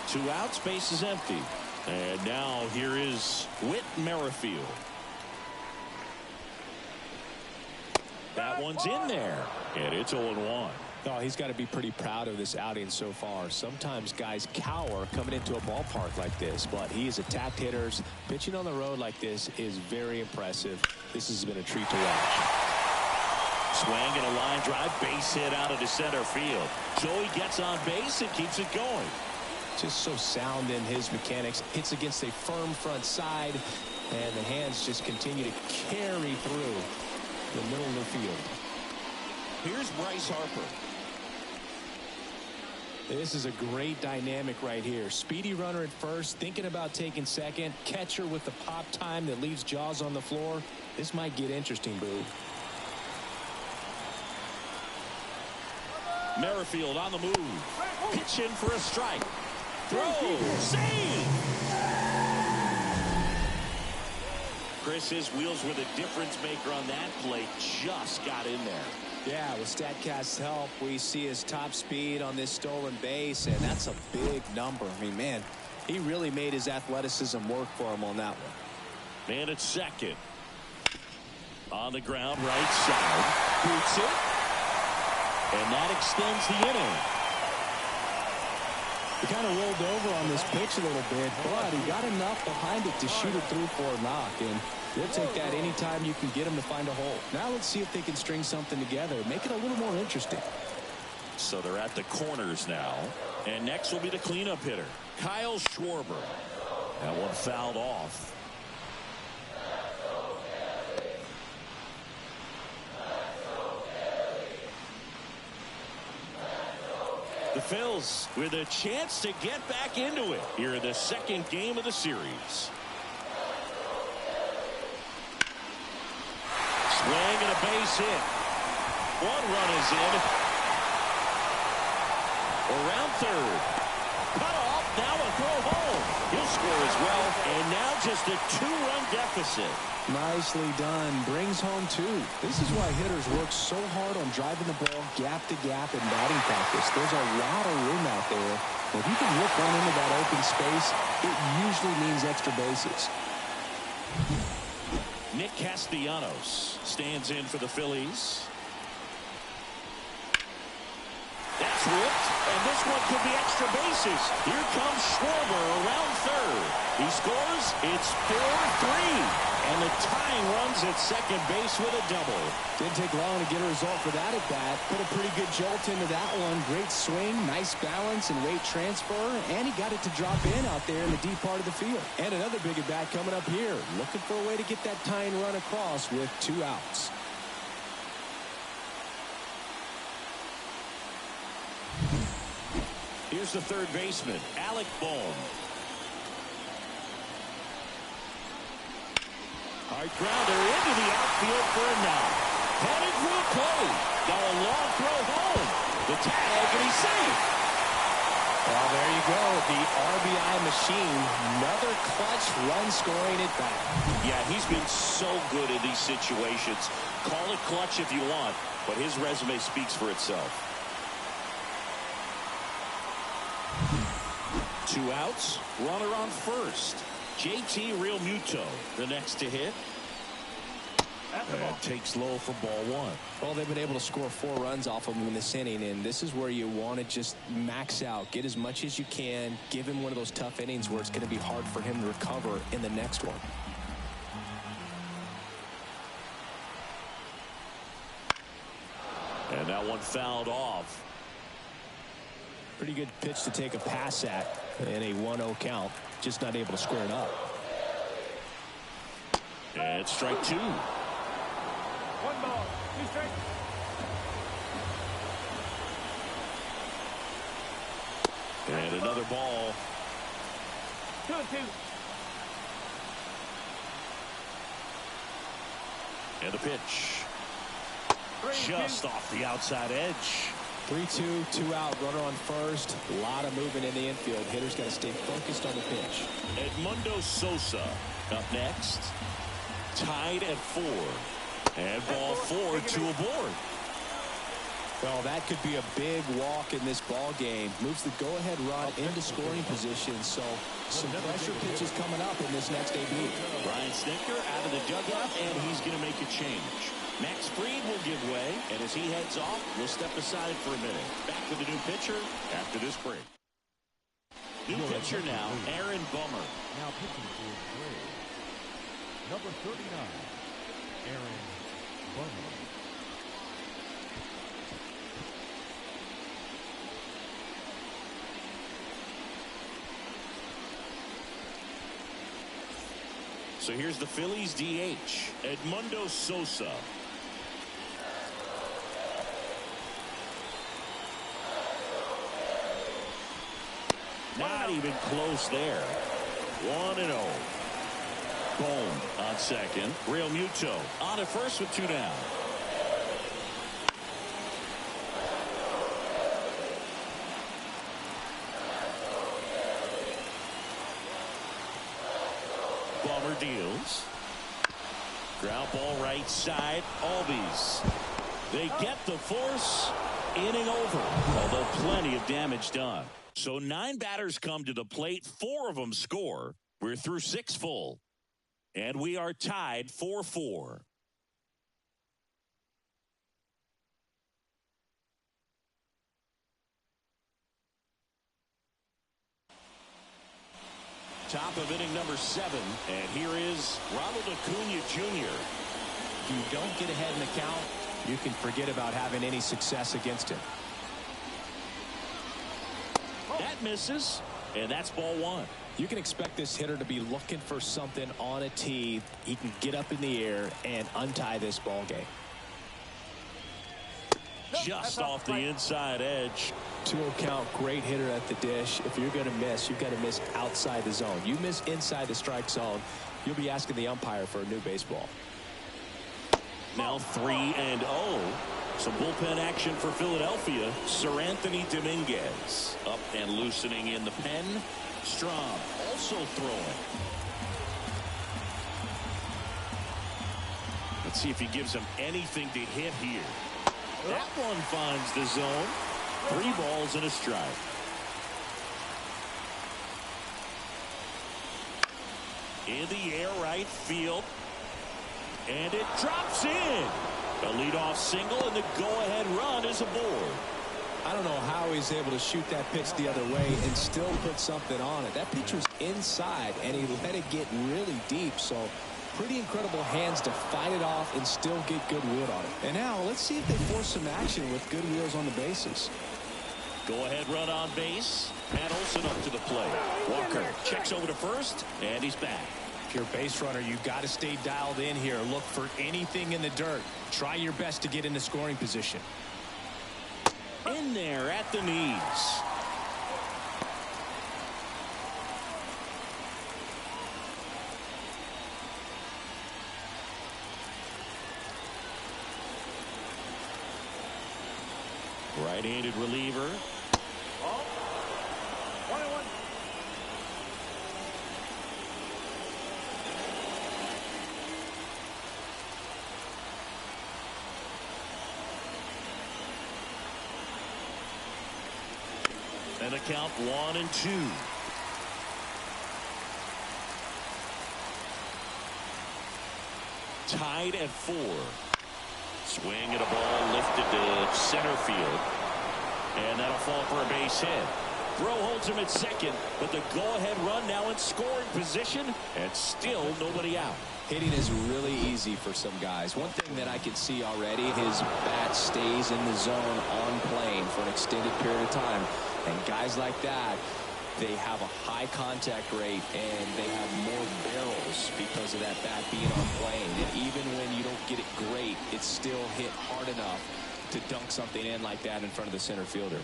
2 outs, base is empty. And now here is Whit Merrifield. That one's in there. And it's 0-1. Oh, he's got to be pretty proud of this outing so far. Sometimes guys cower coming into a ballpark like this, but he's attacked hitters. Pitching on the road like this is very impressive. This has been a treat to watch. Swing and a line drive, base hit out into center field. Joey gets on base and keeps it going. Just so sound in his mechanics. Hits against a firm front side, and the hands just continue to carry through the middle of the field. Here's Bryce Harper. This is a great dynamic right here. Speedy runner at first, thinking about taking second. Catcher with the pop time that leaves Jaws on the floor. This might get interesting, Boo. Merrifield on the move. Pitch in for a strike. Throw. Save. Chris's wheels were the difference maker on that play. Just got in there. Yeah, with StatCast's help, we see his top speed on this stolen base, and that's a big number. I mean, man, he really made his athleticism work for him on that one. Man at second. On the ground, right side. Boots it. And that extends the inning. He kind of rolled over on this pitch a little bit, but he got enough behind it to shoot it through for a knock, and you'll take that anytime you can get him to find a hole. Now let's see if they can string something together, make it a little more interesting. So they're at the corners now, and next will be the cleanup hitter, Kyle Schwarber. That one fouled off. The Phils with a chance to get back into it here in the second game of the series. Swing and a base hit. 1 run is in. Around third. Cut off. Now a throw home. He'll score as well. And now just a 2-run deficit. Nicely done. Brings home 2. This is why hitters work so hard on driving the ball gap to gap in batting practice. There's a lot of room out there. If you can whip one into that open space, it usually means extra bases. Nick Castellanos stands in for the Phillies. That's whipped, and this one could be extra bases. Here comes Schwarber around third. He scores. It's 4-3. And the tying runs at second base with a double. Didn't take long to get a result for that at bat. Put a pretty good jolt into that one. Great swing, nice balance and weight transfer. And he got it to drop in out there in the deep part of the field. And another big at bat coming up here. Looking for a way to get that tying run across with 2 outs. Here's the third baseman, Alec Bohm. Hard grounder into the outfield for a knock. Headed for a play. Now a long throw home. The tag, and he's safe. Well, there you go. The RBI machine. Another clutch run scoring at bat. Yeah, he's been so good in these situations. Call it clutch if you want, but his resume speaks for itself. 2 outs. Runner on first. JT Realmuto, the next to hit. And takes low for ball 1. Well, they've been able to score 4 runs off of him in this inning, and this is where you want to just max out. Get as much as you can. Give him one of those tough innings where it's going to be hard for him to recover in the next one. And that one fouled off. Pretty good pitch to take a pass at in a 1-0 count. Just not able to square it up. And strike 2. 1 ball, 2 strikes. And another ball. 2-2. And the pitch. Just off the outside edge. 3-2, 2 out, runner on first. A lot of movement in the infield. Hitter's got to stay focused on the pitch. Edmundo Sosa up next. Tied at 4. And ball 4, 2 aboard. Well, that could be a big walk in this ball game. Moves the go-ahead run into scoring position. So some pressure pitches coming up in this next AB. Brian Snitker out of the dugout, and he's going to make a change. Max Fried will give way, and as he heads off, we'll step aside for a minute. Back to the new pitcher after this break. New pitcher now, Aaron Bummer. Now pitching for the Braves, number 39, Aaron Bummer. So here's the Phillies DH, Edmundo Sosa. Not even close there. 1-0. Bohm on second. Real Muto on at first with 2 down. Bummer deals. Ground ball right side. Albies. They get the force. Inning over. Although plenty of damage done. So 9 batters come to the plate. 4 of them score. We're through 6 full. And we are tied 4-4. Top of inning number 7. And here is Ronald Acuna Jr. If you don't get ahead in the count, you can forget about having any success against him. That misses, and that's ball 1. You can expect this hitter to be looking for something on a tee. He can get up in the air and untie this ball game. Just off the inside edge. 2-0 count, great hitter at the dish. If you're going to miss, you've got to miss outside the zone. You miss inside the strike zone, you'll be asking the umpire for a new baseball. Now 3-0. Some bullpen action for Philadelphia. Sir Anthony Dominguez up and loosening in the pen. Strom also throwing. Let's see if he gives him anything to hit here. That one finds the zone. 3 balls and a strike. In the air right field. And it drops in. A leadoff single, and the go-ahead run is aboard. I don't know how he's able to shoot that pitch the other way and still put something on it. That pitch was inside, and he let it get really deep. So pretty incredible hands to fight it off and still get good wood on it. And now let's see if they force some action with good wheels on the bases. Go-ahead run on base. Pat Olson up to the plate. Walker checks over to first, and he's back. If you're a base runner, you've got to stay dialed in here. Look for anything in the dirt. Try your best to get into scoring position. In there at the knees. Right-handed reliever. And the count 1-2. Tied at 4. Swing and a ball lifted to center field. And that'll fall for a base hit. Throw holds him at second, but the go-ahead run now in scoring position, and still nobody out. Hitting is really easy for some guys. One thing that I can see already, his bat stays in the zone on plane for an extended period of time. And guys like that, they have a high contact rate and they have more barrels because of that bat being on plane. And even when you don't get it great, it's still hit hard enough to dunk something in like that in front of the center fielder.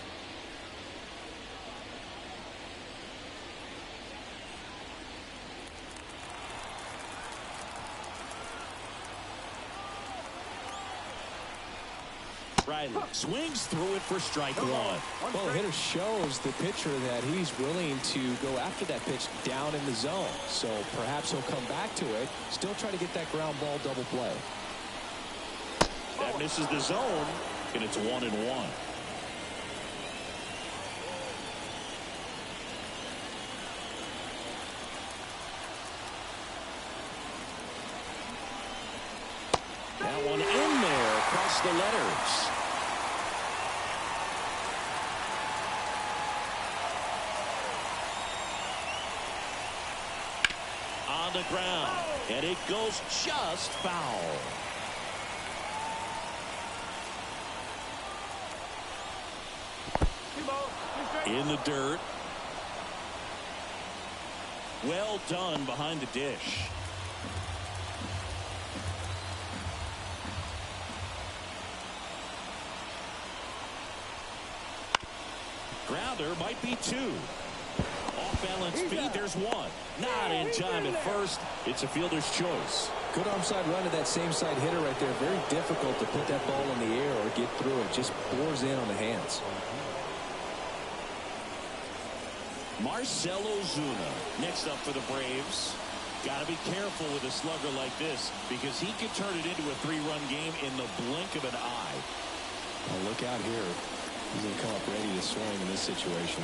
Riley swings through it for strike one. Well, the hitter shows the pitcher that he's willing to go after that pitch down in the zone. So perhaps he'll come back to it, still try to get that ground ball double play. That misses the zone, and it's 1-1. That one in there across the letters. On the ground, and it goes just foul. In the dirt. Well done behind the dish. Grounder might be two. Off balance speed, there's one. Not in time at first. It's a fielder's choice. Good arm side run to that same side hitter right there. Very difficult to put that ball in the air or get through it. Just bores in on the hands. Marcell Ozuna next up for the Braves. Got to be careful with a slugger like this because he could turn it into a 3-run game in the blink of an eye. Well, look out here. He's going to come up ready to swing in this situation.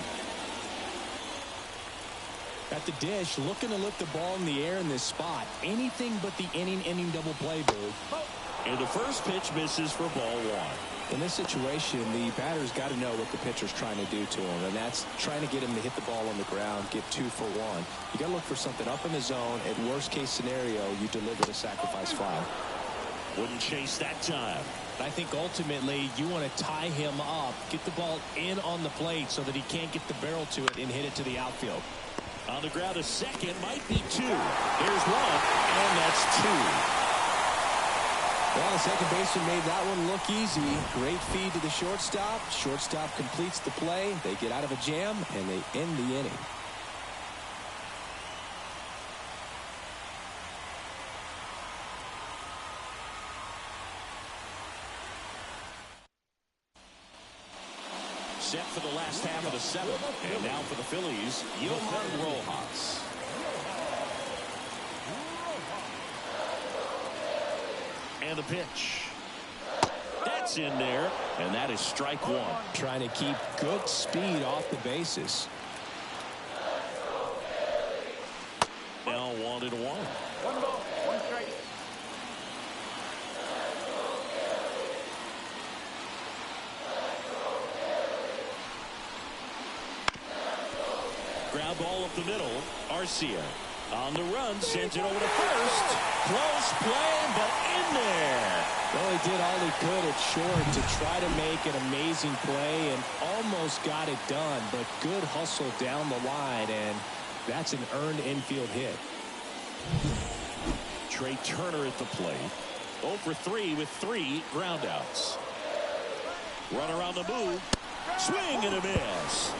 At the dish, looking to lift the ball in the air in this spot. Anything but the inning double play, Boo. And the first pitch misses for ball one. In this situation, the batter's got to know what the pitcher's trying to do to him, and that's trying to get him to hit the ball on the ground, get 2 for 1. You got to look for something up in the zone. At worst case scenario, you deliver the sacrifice fly. Wouldn't chase that time. I think ultimately you want to tie him up, get the ball in on the plate so that he can't get the barrel to it and hit it to the outfield. On the ground, a second, might be 2. There's one, and that's 2. Well, the second baseman made that one look easy. Great feed to the shortstop. Shortstop completes the play. They get out of a jam, and they end the inning. Set for the last half of the 7th. And now for the Phillies, Johan Rojas. And the pitch. That's in there, and that is strike one. Trying to keep good speed off the bases. Now 1-1. 1 ball, 1 strike. Ground ball up the middle. Arcia on the run, sends it over to first. Close play, but in there. Well, he did all he could at short to try to make an amazing play and almost got it done, but good hustle down the line, and that's an earned infield hit. Trey Turner at the plate. 0 for 3 with 3 groundouts. Runner on the move. Swing and a miss.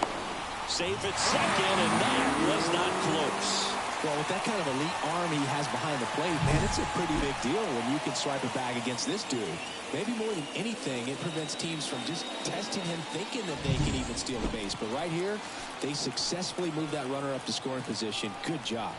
Safe at second, and that was not close. Well, with that kind of elite arm he has behind the plate, man, it's a pretty big deal when you can swipe it back against this dude. Maybe more than anything, it prevents teams from just testing him, thinking that they can even steal the base. But right here, they successfully moved that runner up to scoring position. Good job.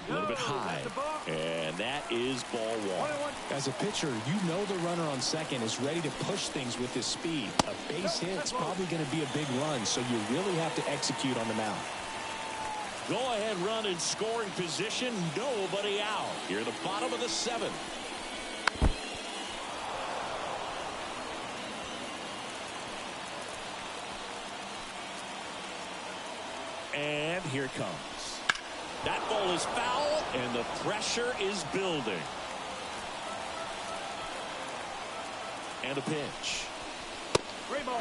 A little bit high, and that is ball one. As a pitcher, you know the runner on second is ready to push things with his speed. A base hit's probably going to be a big run, so you really have to execute on the mound. Go ahead run in scoring position, nobody out. Here at the bottom of the 7th. And here it comes. That ball is foul, and the pressure is building. And a pitch. Three ball.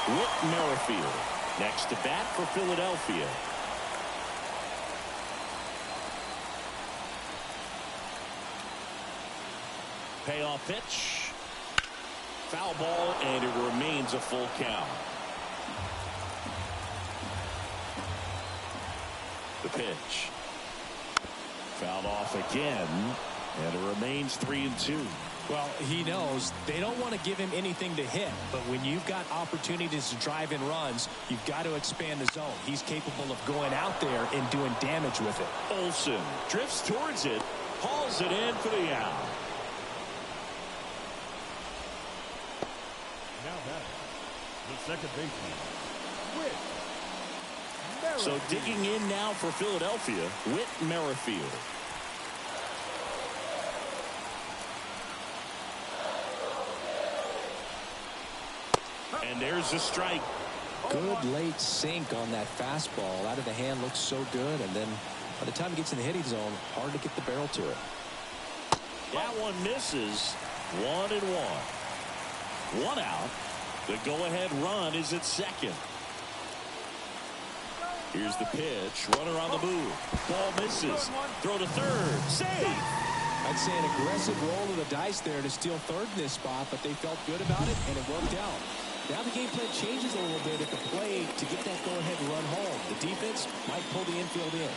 Whit Merrifield next to bat for Philadelphia. Payoff pitch. Foul ball, and it remains a full count. The pitch. Fouled off again, and it remains 3-2. Well, he knows they don't want to give him anything to hit, but when you've got opportunities to drive in runs, you've got to expand the zone. He's capable of going out there and doing damage with it. Olsen drifts towards it, hauls it in for the out. Now that the second baseman, Whit Merrifield. So digging in now for Philadelphia, Whit Merrifield. And there's a strike. Good late sink on that fastball. Out of the hand, looks so good. And then by the time it gets in the hitting zone, hard to get the barrel to it. That one misses. 1-1. One out. The go-ahead run is at second. Here's the pitch. Runner on the move. Ball misses. Throw to third. Save. I'd say an aggressive roll of the dice there to steal third in this spot, but they felt good about it, and it worked out. Now the game plan changes a little bit at the plate to get that go-ahead run home. The defense might pull the infield in.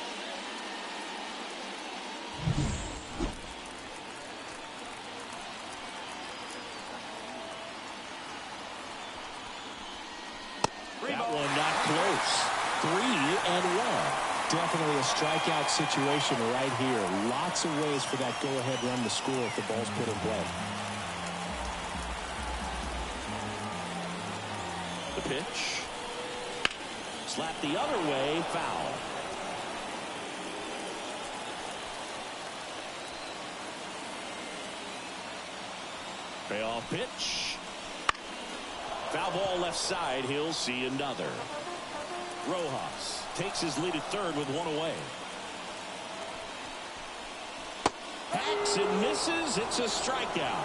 That one not close. 3-1. Definitely a strikeout situation right here. Lots of ways for that go-ahead run to score if the ball's put in play. The pitch. Slap the other way. Foul. Payoff pitch. Foul ball left side. He'll see another. Rojas takes his lead at third with one away. Hacks and misses. It's a strikeout.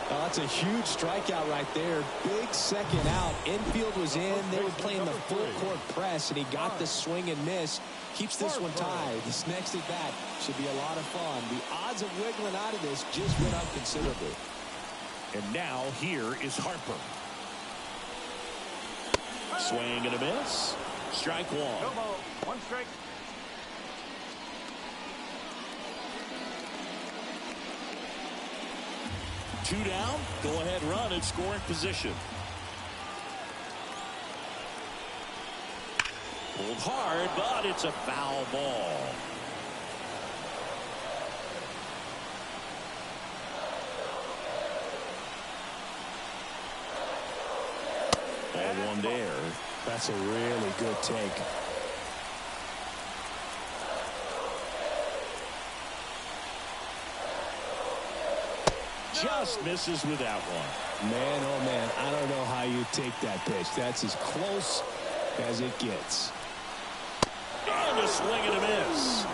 Oh, that's a huge strikeout right there. Big second out. Infield was in. They were playing the full court press, and he got the swing and miss. Keeps this one tied. This next at bat should be a lot of fun. The odds of wiggling out of this just went up considerably. And now here is Harper. Swing and a miss. Strike one. No ball. One strike. Two down. Go ahead run in scoring position. Pulled hard, but it's a foul ball. Ball one there. That's a really good take. Just misses with that one. Man, oh man, I don't know how you take that pitch. That's as close as it gets. And a swing and a miss.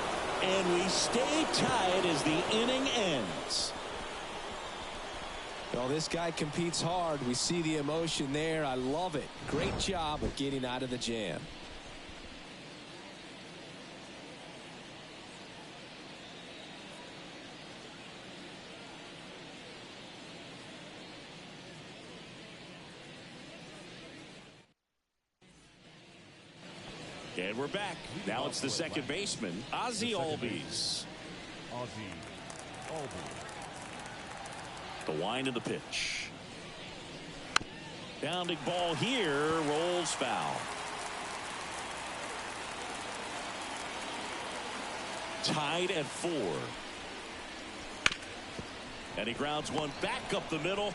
And we stay tied as the inning ends. Well, this guy competes hard. We see the emotion there. I love it. Great job of getting out of the jam. And we're back. Now it's the second baseman, Ozzie Albies. Ozzie Albies. The wind of the pitch. Bounding ball here, rolls foul. Tied at 4. And he grounds one back up the middle.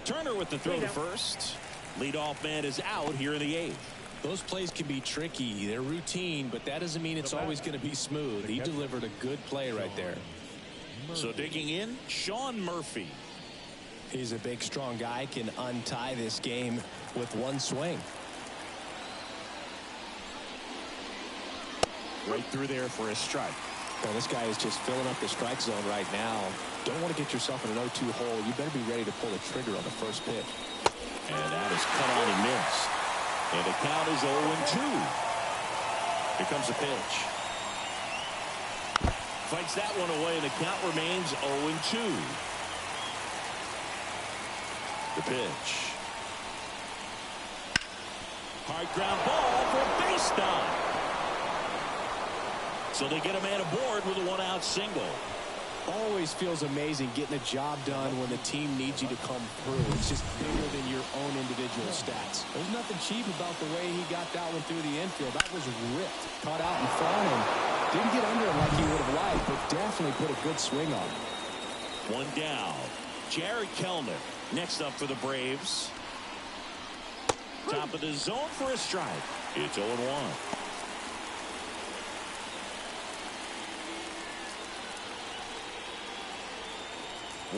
Turner with the throw to first. Leadoff man is out here in the 8th. Those plays can be tricky. They're routine, but that doesn't mean it's always going to be smooth. He delivered a good play right there. So digging in, Sean Murphy. He's a big, strong guy, can untie this game with one swing. Right through there for a strike. Well, this guy is just filling up the strike zone right now. Don't want to get yourself in an 0-2 hole. You better be ready to pull the trigger on the first pitch. And that is cut on and missed. And the count is 0-2. Here comes the pitch. Fights that one away, and the count remains 0-2. The pitch. Hard ground ball for a base knock. So they get a man aboard with a one-out single. Always feels amazing getting a job done when the team needs you to come through. It's just bigger than your own individual stats. There's nothing cheap about the way he got that one through the infield. That was ripped. Caught out in front and didn't get under it like he would have liked, but definitely put a good swing on it. One down. Jared Kellner next up for the Braves. Top of the zone for a strike. It's 0-1.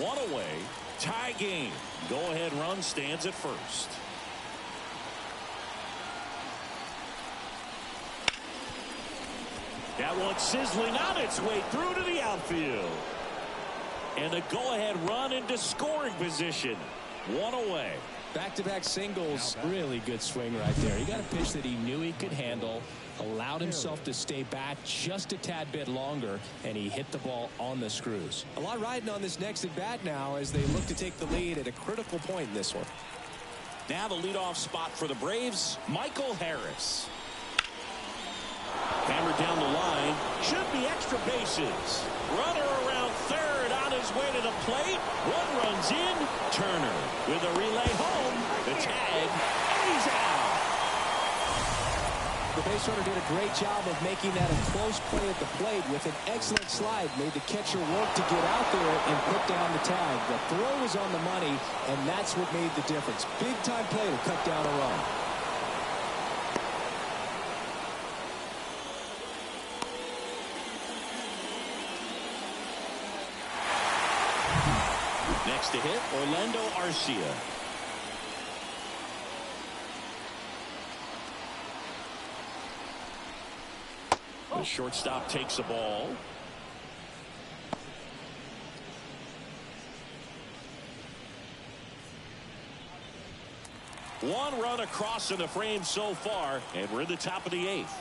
One away. Tie game. Go-ahead run stands at first. That one sizzling on its way through to the outfield. And a go-ahead run into scoring position. One away. Back-to-back singles. Really good swing right there. He got a pitch that he knew he could handle, allowed himself to stay back just a tad bit longer, and he hit the ball on the screws. A lot riding on this next at-bat now as they look to take the lead at a critical point in this one. Now the leadoff spot for the Braves, Michael Harris. Hammered down the line. Should be extra bases. Runner around third on his way to the plate. One runs in. Turner with a relay home. The tag. And he's out. The base runner did a great job of making that a close play at the plate with an excellent slide. Made the catcher work to get out there and put down the tag. The throw was on the money, and that's what made the difference. Big time play to cut down a run. Next to hit, Orlando Arcia. The shortstop takes the ball. One run across in the frame so far, and we're in the top of the eighth.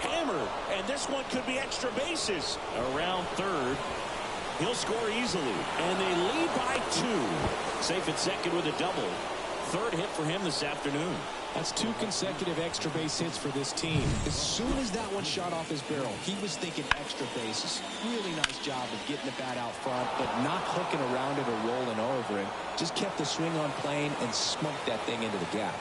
Hammered, and this one could be extra bases. Around third. He'll score easily, and they lead by 2. Safe at second with a double. Third hit for him this afternoon. That's 2 consecutive extra base hits for this team. As soon as that one shot off his barrel, he was thinking extra bases. Really nice job of getting the bat out front, but not hooking around it or rolling over it. Just kept the swing on plane and smoked that thing into the gap.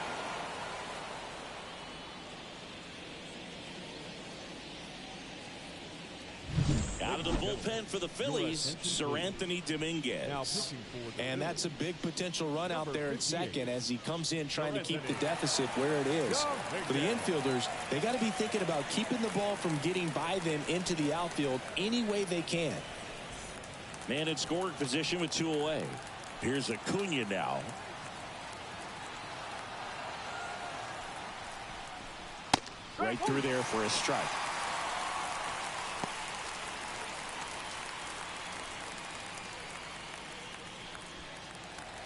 Out of the bullpen for the Phillies, Sir Anthony Dominguez. And that's a big potential run out there at second as he comes in trying to keep the deficit where it is. For the infielders, they got to be thinking about keeping the ball from getting by them into the outfield any way they can. Man in scoring position with 2 away. Here's Acuna now. Right through there for a strike.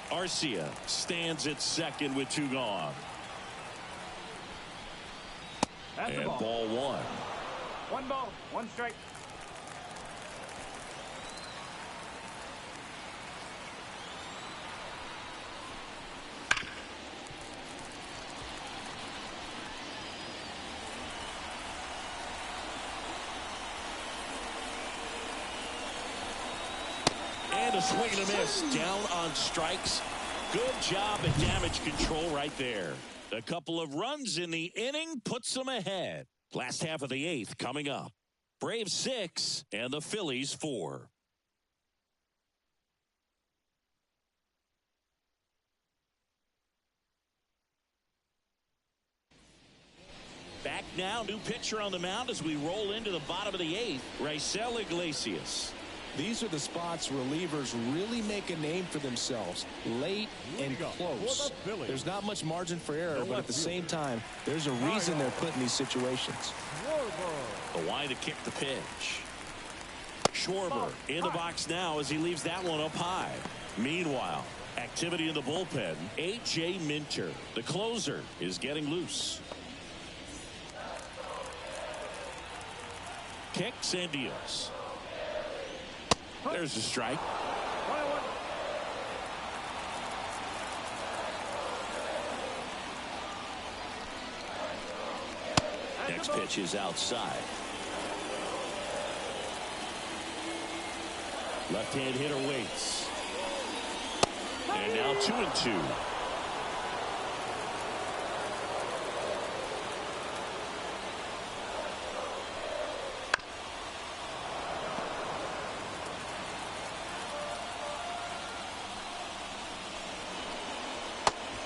Arcia stands at second with 2 gone. And ball 1. 1 ball, 1 strike. And a swing and a miss. Down on strikes. Good job at damage control right there. A couple of runs in the inning puts them ahead. Last half of the 8th coming up. Braves 6 and the Phillies 4. Back now, new pitcher on the mound as we roll into the bottom of the 8th. Raisel Iglesias. These are the spots relievers really make a name for themselves. Late and close. There's not much margin for error, but at the same time, there's a reason they're put in these situations. The line to kick the pitch. Schwarber in the box now as he leaves that one up high. Meanwhile, activity in the bullpen. A.J. Minter, the closer, is getting loose. Kicks and deals. There's a strike. Next pitch is outside. Left-hand hitter waits. And now 2-2.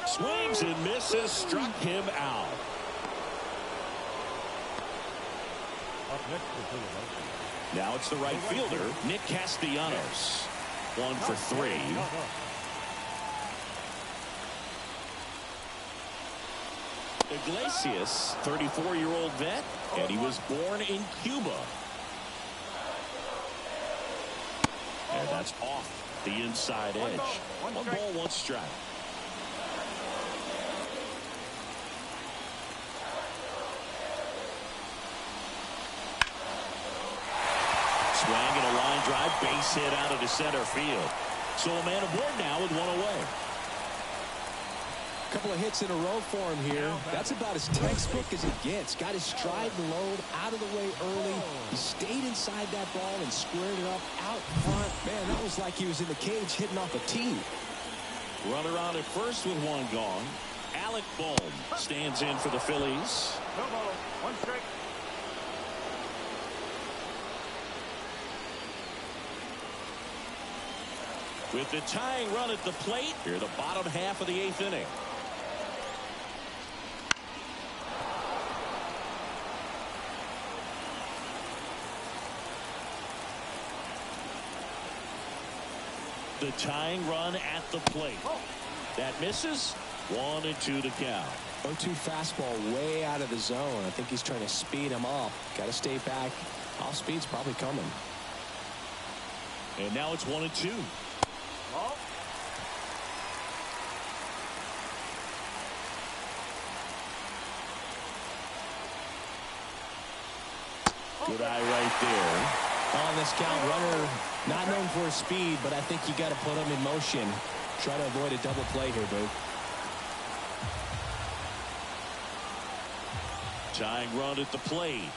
Swings and misses, struck him out. Up next for Philadelphia. Now it's the right fielder, Nick Castellanos. 1 for 3. Iglesias, 34-year-old vet, and he was born in Cuba. And that's off the inside edge. 1 ball, 1 strike. Swing and a line drive, base hit out into center field. So a man aboard now with 1 away. A couple of hits in a row for him here. That's about as textbook as it gets. Got his stride and load out of the way early. He stayed inside that ball and squared it up out front. Man, that was like he was in the cage hitting off a tee. Runner on at first with 1 gone. Alec Bohm stands in for the Phillies. No ball, 1 strike. With the tying run at the plate, here the bottom half of the 8th inning. The tying run at the plate. That misses. 1-2 to count. 0-2 fastball way out of the zone. I think he's trying to speed him up. Got to stay back. Off speed's probably coming. And now it's 1-2. Ball. Good eye right there. On this count, runner not known for his speed, but I think you got to put him in motion. Try to avoid a double play here, Duke. Tying run at the plate.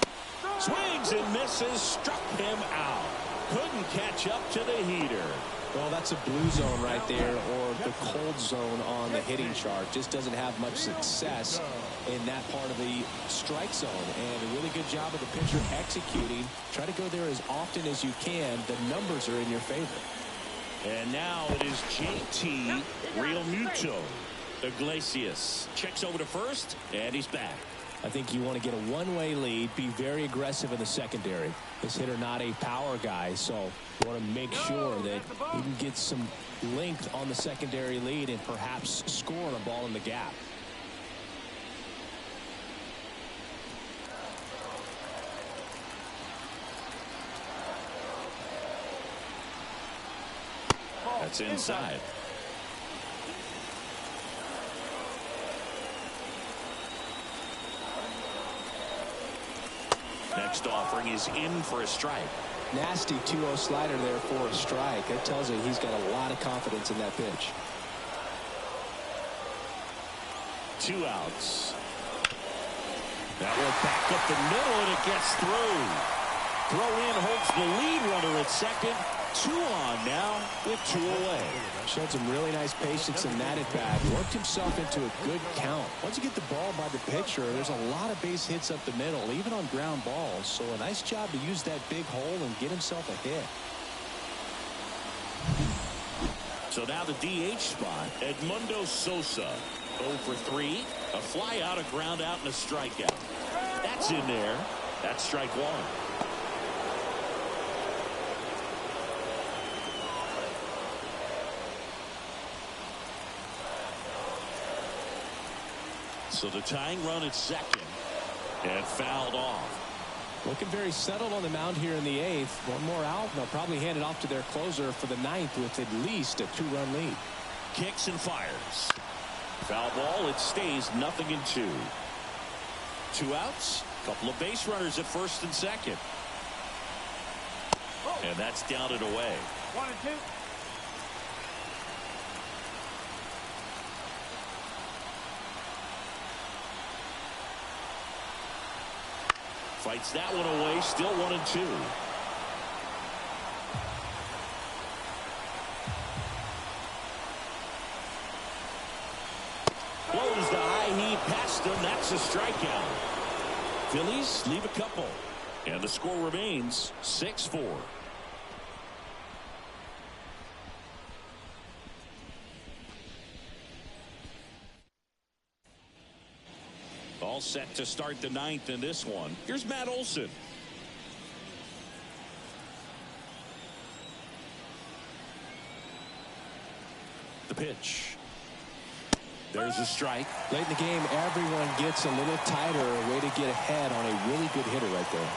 Swings and misses, struck him out. Couldn't catch up to the heater. Well, that's a blue zone right there, or the cold zone on the hitting chart. Just doesn't have much success in that part of the strike zone. And a really good job of the pitcher executing. Try to go there as often as you can. The numbers are in your favor. And now it is JT Realmuto. Iglesias checks over to first, and he's back. I think you want to get a one-way lead, be very aggressive in the secondary. This hitter not a power guy, so you want to make sure that you can get some length on the secondary lead and perhaps score on a ball in the gap. That's inside. Next offering is in for a strike. Nasty 2-0 slider there for a strike. That tells you he's got a lot of confidence in that pitch. 2 outs. That one back up the middle, and it gets through. Throw in holds the lead runner at second. 2 on now with 2 away. Showed some really nice patience in that at bat. Worked himself into a good count. Once you get the ball by the pitcher, there's a lot of base hits up the middle, even on ground balls. So a nice job to use that big hole and get himself a hit. So now the DH spot, Edmundo Sosa. 0 for 3. A fly out, a ground out, and a strikeout. That's in there. That's strike 1. So the tying run at second, and fouled off. Looking very settled on the mound here in the 8th. One more out, and they'll probably hand it off to their closer for the 9th with at least a 2-run lead. Kicks and fires. Foul ball. It stays 0-2. 2 outs. Couple of base runners at first and second. And that's down and away. 1-2. Fights that one away. Still 1-2. a strikeout. Phillies leave a couple. And the score remains 6-4. All set to start the ninth in this one. Here's Matt Olson. The pitch. There's a strike. Late in the game, everyone gets a little tighter, a way to get ahead on a really good hitter right there.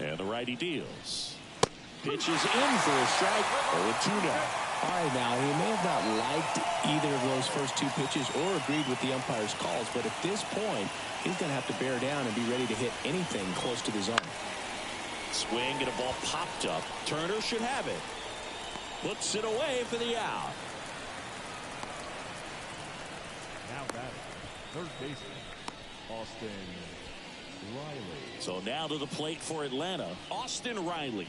And the righty deals. Pitch is in for a strike. 0-2 now. All right, now, he may have not liked either of those first two pitches or agreed with the umpire's calls, but at this point, he's going to have to bear down and be ready to hit anything close to the zone. Swing and a ball popped up. Turner should have it. Puts it away for the out. Now batting, third baseman, Austin Riley. So now to the plate for Atlanta, Austin Riley.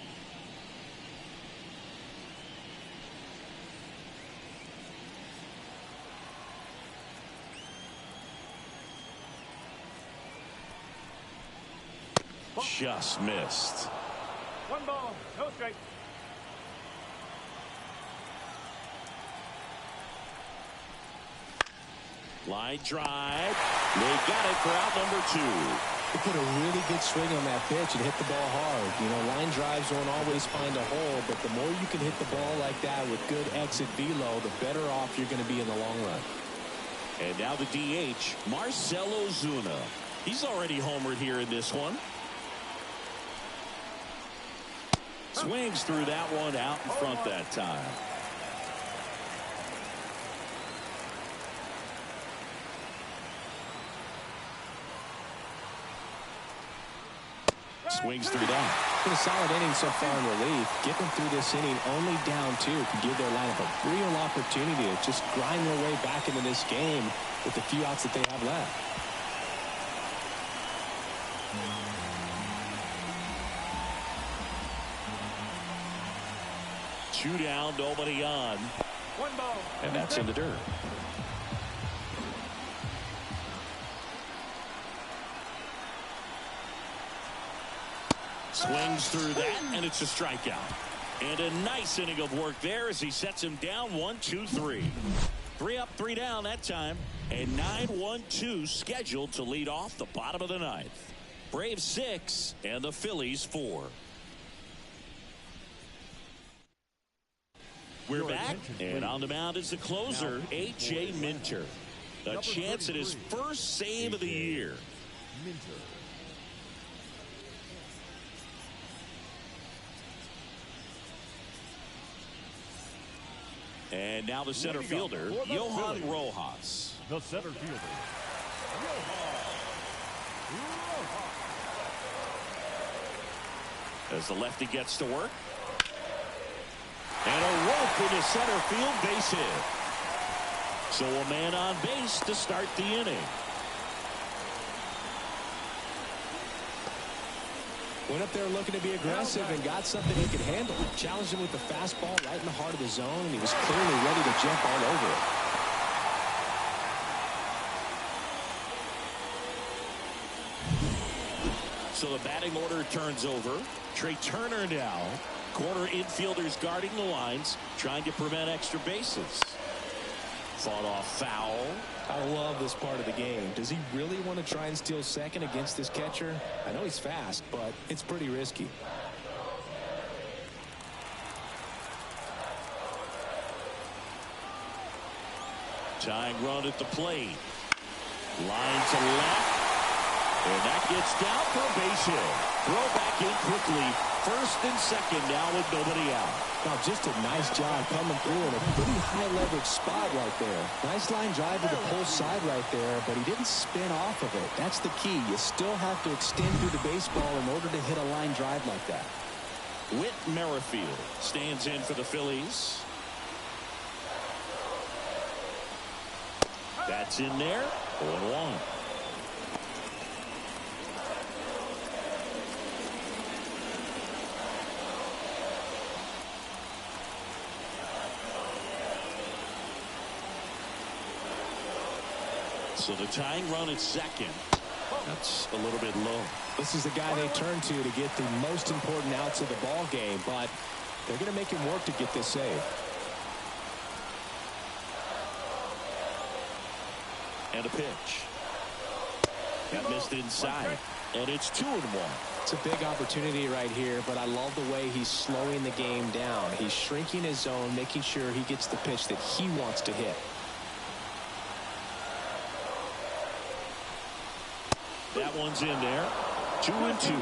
Just missed. 1 ball, no strike. Line drive. They got it for out number 2. He put a really good swing on that pitch and hit the ball hard. You know, line drives don't always find a hole, but the more you can hit the ball like that with good exit velo, the better off you're going to be in the long run. And now the DH, Marcell Ozuna. He's already homered here in this one. Swings through that one out in front that time. Swings through that. Been a solid inning so far in relief. Getting through this inning only down 2 can give their lineup a real opportunity to just grind their way back into this game with the few outs that they have left. Two down, nobody on. 1 ball. And that's in the dirt. Swings through that, and it's a strikeout. And a nice inning of work there as he sets him down 1-2-3. 3 up, 3 down that time. And 9-1-2 scheduled to lead off the bottom of the ninth. Braves 6 and the Phillies 4. We're back, and on the mound is the closer, A.J. Minter. A chance at his first save of the year. Minter. And now the center fielder, Johan Rojas. The center fielder, As the lefty gets to work. And a rope into center field, base hit. So a man on base to start the inning. Went up there looking to be aggressive and got something he could handle. Challenged him with the fastball right in the heart of the zone, and he was clearly ready to jump all over it. So the batting order turns over. Trey Turner now. Corner infielders guarding the lines, trying to prevent extra bases. Fought off foul. I love this part of the game. Does he really want to try and steal second against this catcher? I know he's fast, but it's pretty risky. Tying run at the plate. Line to left. And that gets down for a base hit. Throw back in quickly. First and second now with nobody out. Now just a nice job coming through in a pretty high leverage spot right there. Nice line drive to the pull side right there, but he didn't spin off of it. That's the key. You still have to extend through the baseball in order to hit a line drive like that. Whit Merrifield stands in for the Phillies. That's in there. 0-1. So the tying run at second. That's a little bit low. This is the guy they turn to get the most important outs of the ball game, but they're going to make him work to get this save. And a pitch. That missed inside. And it's 2-1. It's a big opportunity right here, but I love the way he's slowing the game down. He's shrinking his zone, making sure he gets the pitch that he wants to hit. That one's in there. 2-2.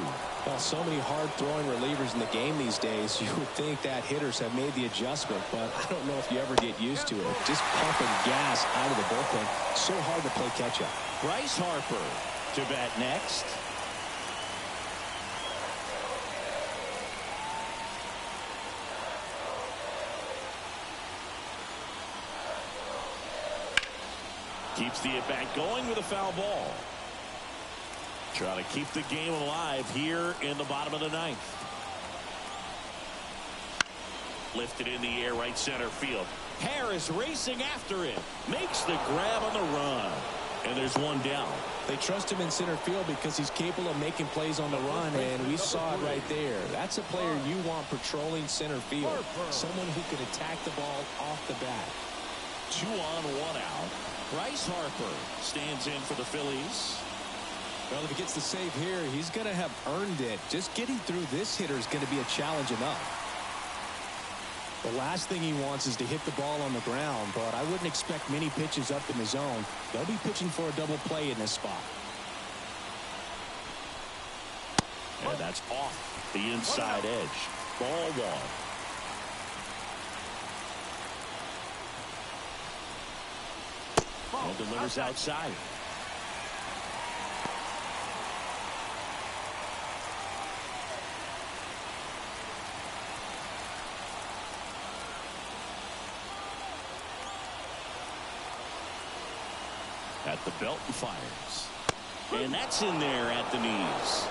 Well, so many hard-throwing relievers in the game these days, you would think that hitters have made the adjustment, but I don't know if you ever get used to it. Just pumping gas out of the bullpen. So hard to play catch-up. Bryce Harper to bat next. Keeps the at-bat going with a foul ball. Trying to keep the game alive here in the bottom of the ninth. Lifted in the air, right center field. Harris racing after it. Makes the grab on the run. And there's one down. They trust him in center field because he's capable of making plays on the run, and we saw it right there. That's a player you want patrolling center field. Someone who can attack the ball off the bat. 2 on, 1 out. Bryce Harper stands in for the Phillies. Well, if he gets the save here, he's going to have earned it. Just getting through this hitter is going to be a challenge enough. The last thing he wants is to hit the ball on the ground, but I wouldn't expect many pitches up in the zone. They'll be pitching for a double play in this spot. And that's off the inside edge. Ball 1. And delivers outside. At the belt and fires. And that's in there at the knees.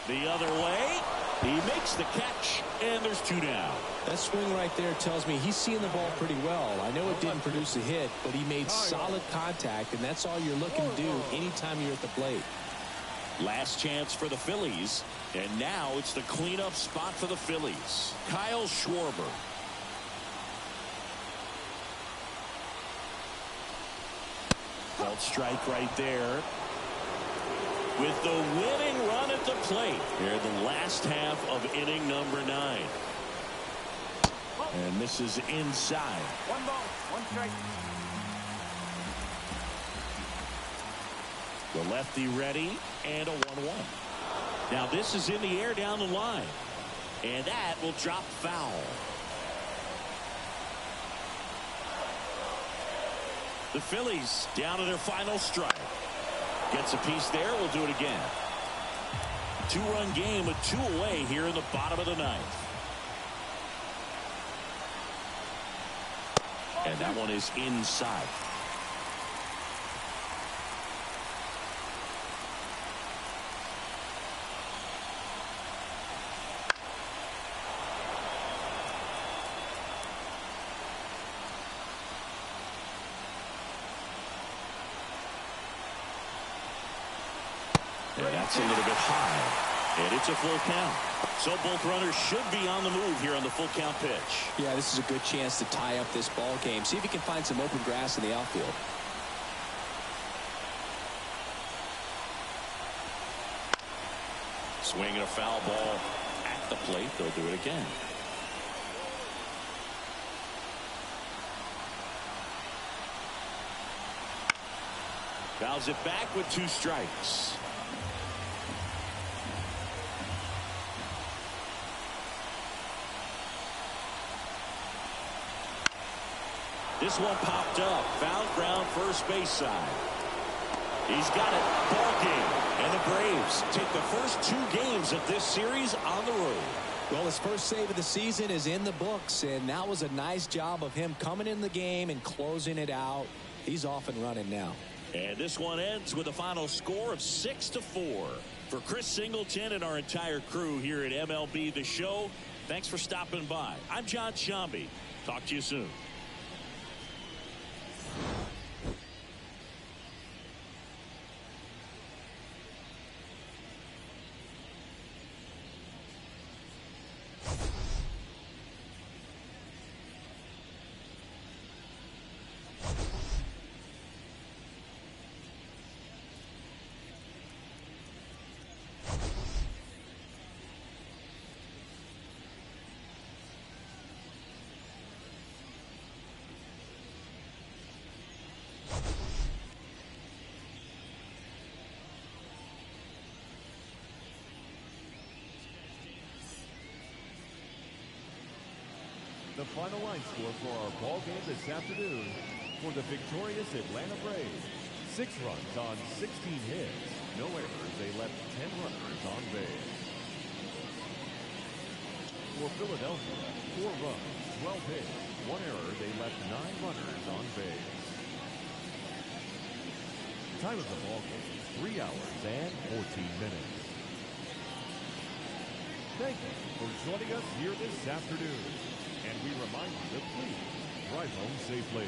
The other way. He makes the catch, and there's 2 down. That swing right there tells me he's seeing the ball pretty well. I know it didn't produce a hit, but he made solid contact, and that's all you're looking to do anytime you're at the plate. Last chance for the Phillies, and now it's the cleanup spot for the Phillies. Kyle Schwarber. Called strike right there. With the winning run at the plate here in the last half of inning number 9. And misses inside. 1 ball, 1 strike. The lefty ready, and a 1-1. Now this is in the air down the line. And that will drop foul. The Phillies down to their final strike. Gets a piece there. We'll do it again. 2-run game with 2 away here in the bottom of the 9th. And that one is inside. And that's a little bit high. And it's a full count. So both runners should be on the move here on the full count pitch. Yeah, this is a good chance to tie up this ball game. See if he can find some open grass in the outfield. Swinging a foul ball at the plate. They'll do it again. Fouls it back with 2 strikes. This one popped up. Foul ground first base side. He's got it. Ball game. And the Braves take the first 2 games of this series on the road. Well, his first save of the season is in the books, and that was a nice job of him coming in the game and closing it out. He's off and running now. And this one ends with a final score of 6-4. For Chris Singleton and our entire crew here at MLB The Show, thanks for stopping by. I'm John Shambi. Talk to you soon. The final line score for our ball game this afternoon for the victorious Atlanta Braves. 6 runs on 16 hits. No errors. They left 10 runners on base. For Philadelphia, 4 runs, 12 hits. 1 error. They left 9 runners on base. Time of the ball game, 3 hours and 14 minutes. Thank you for joining us here this afternoon. And we remind you to please drive home safely.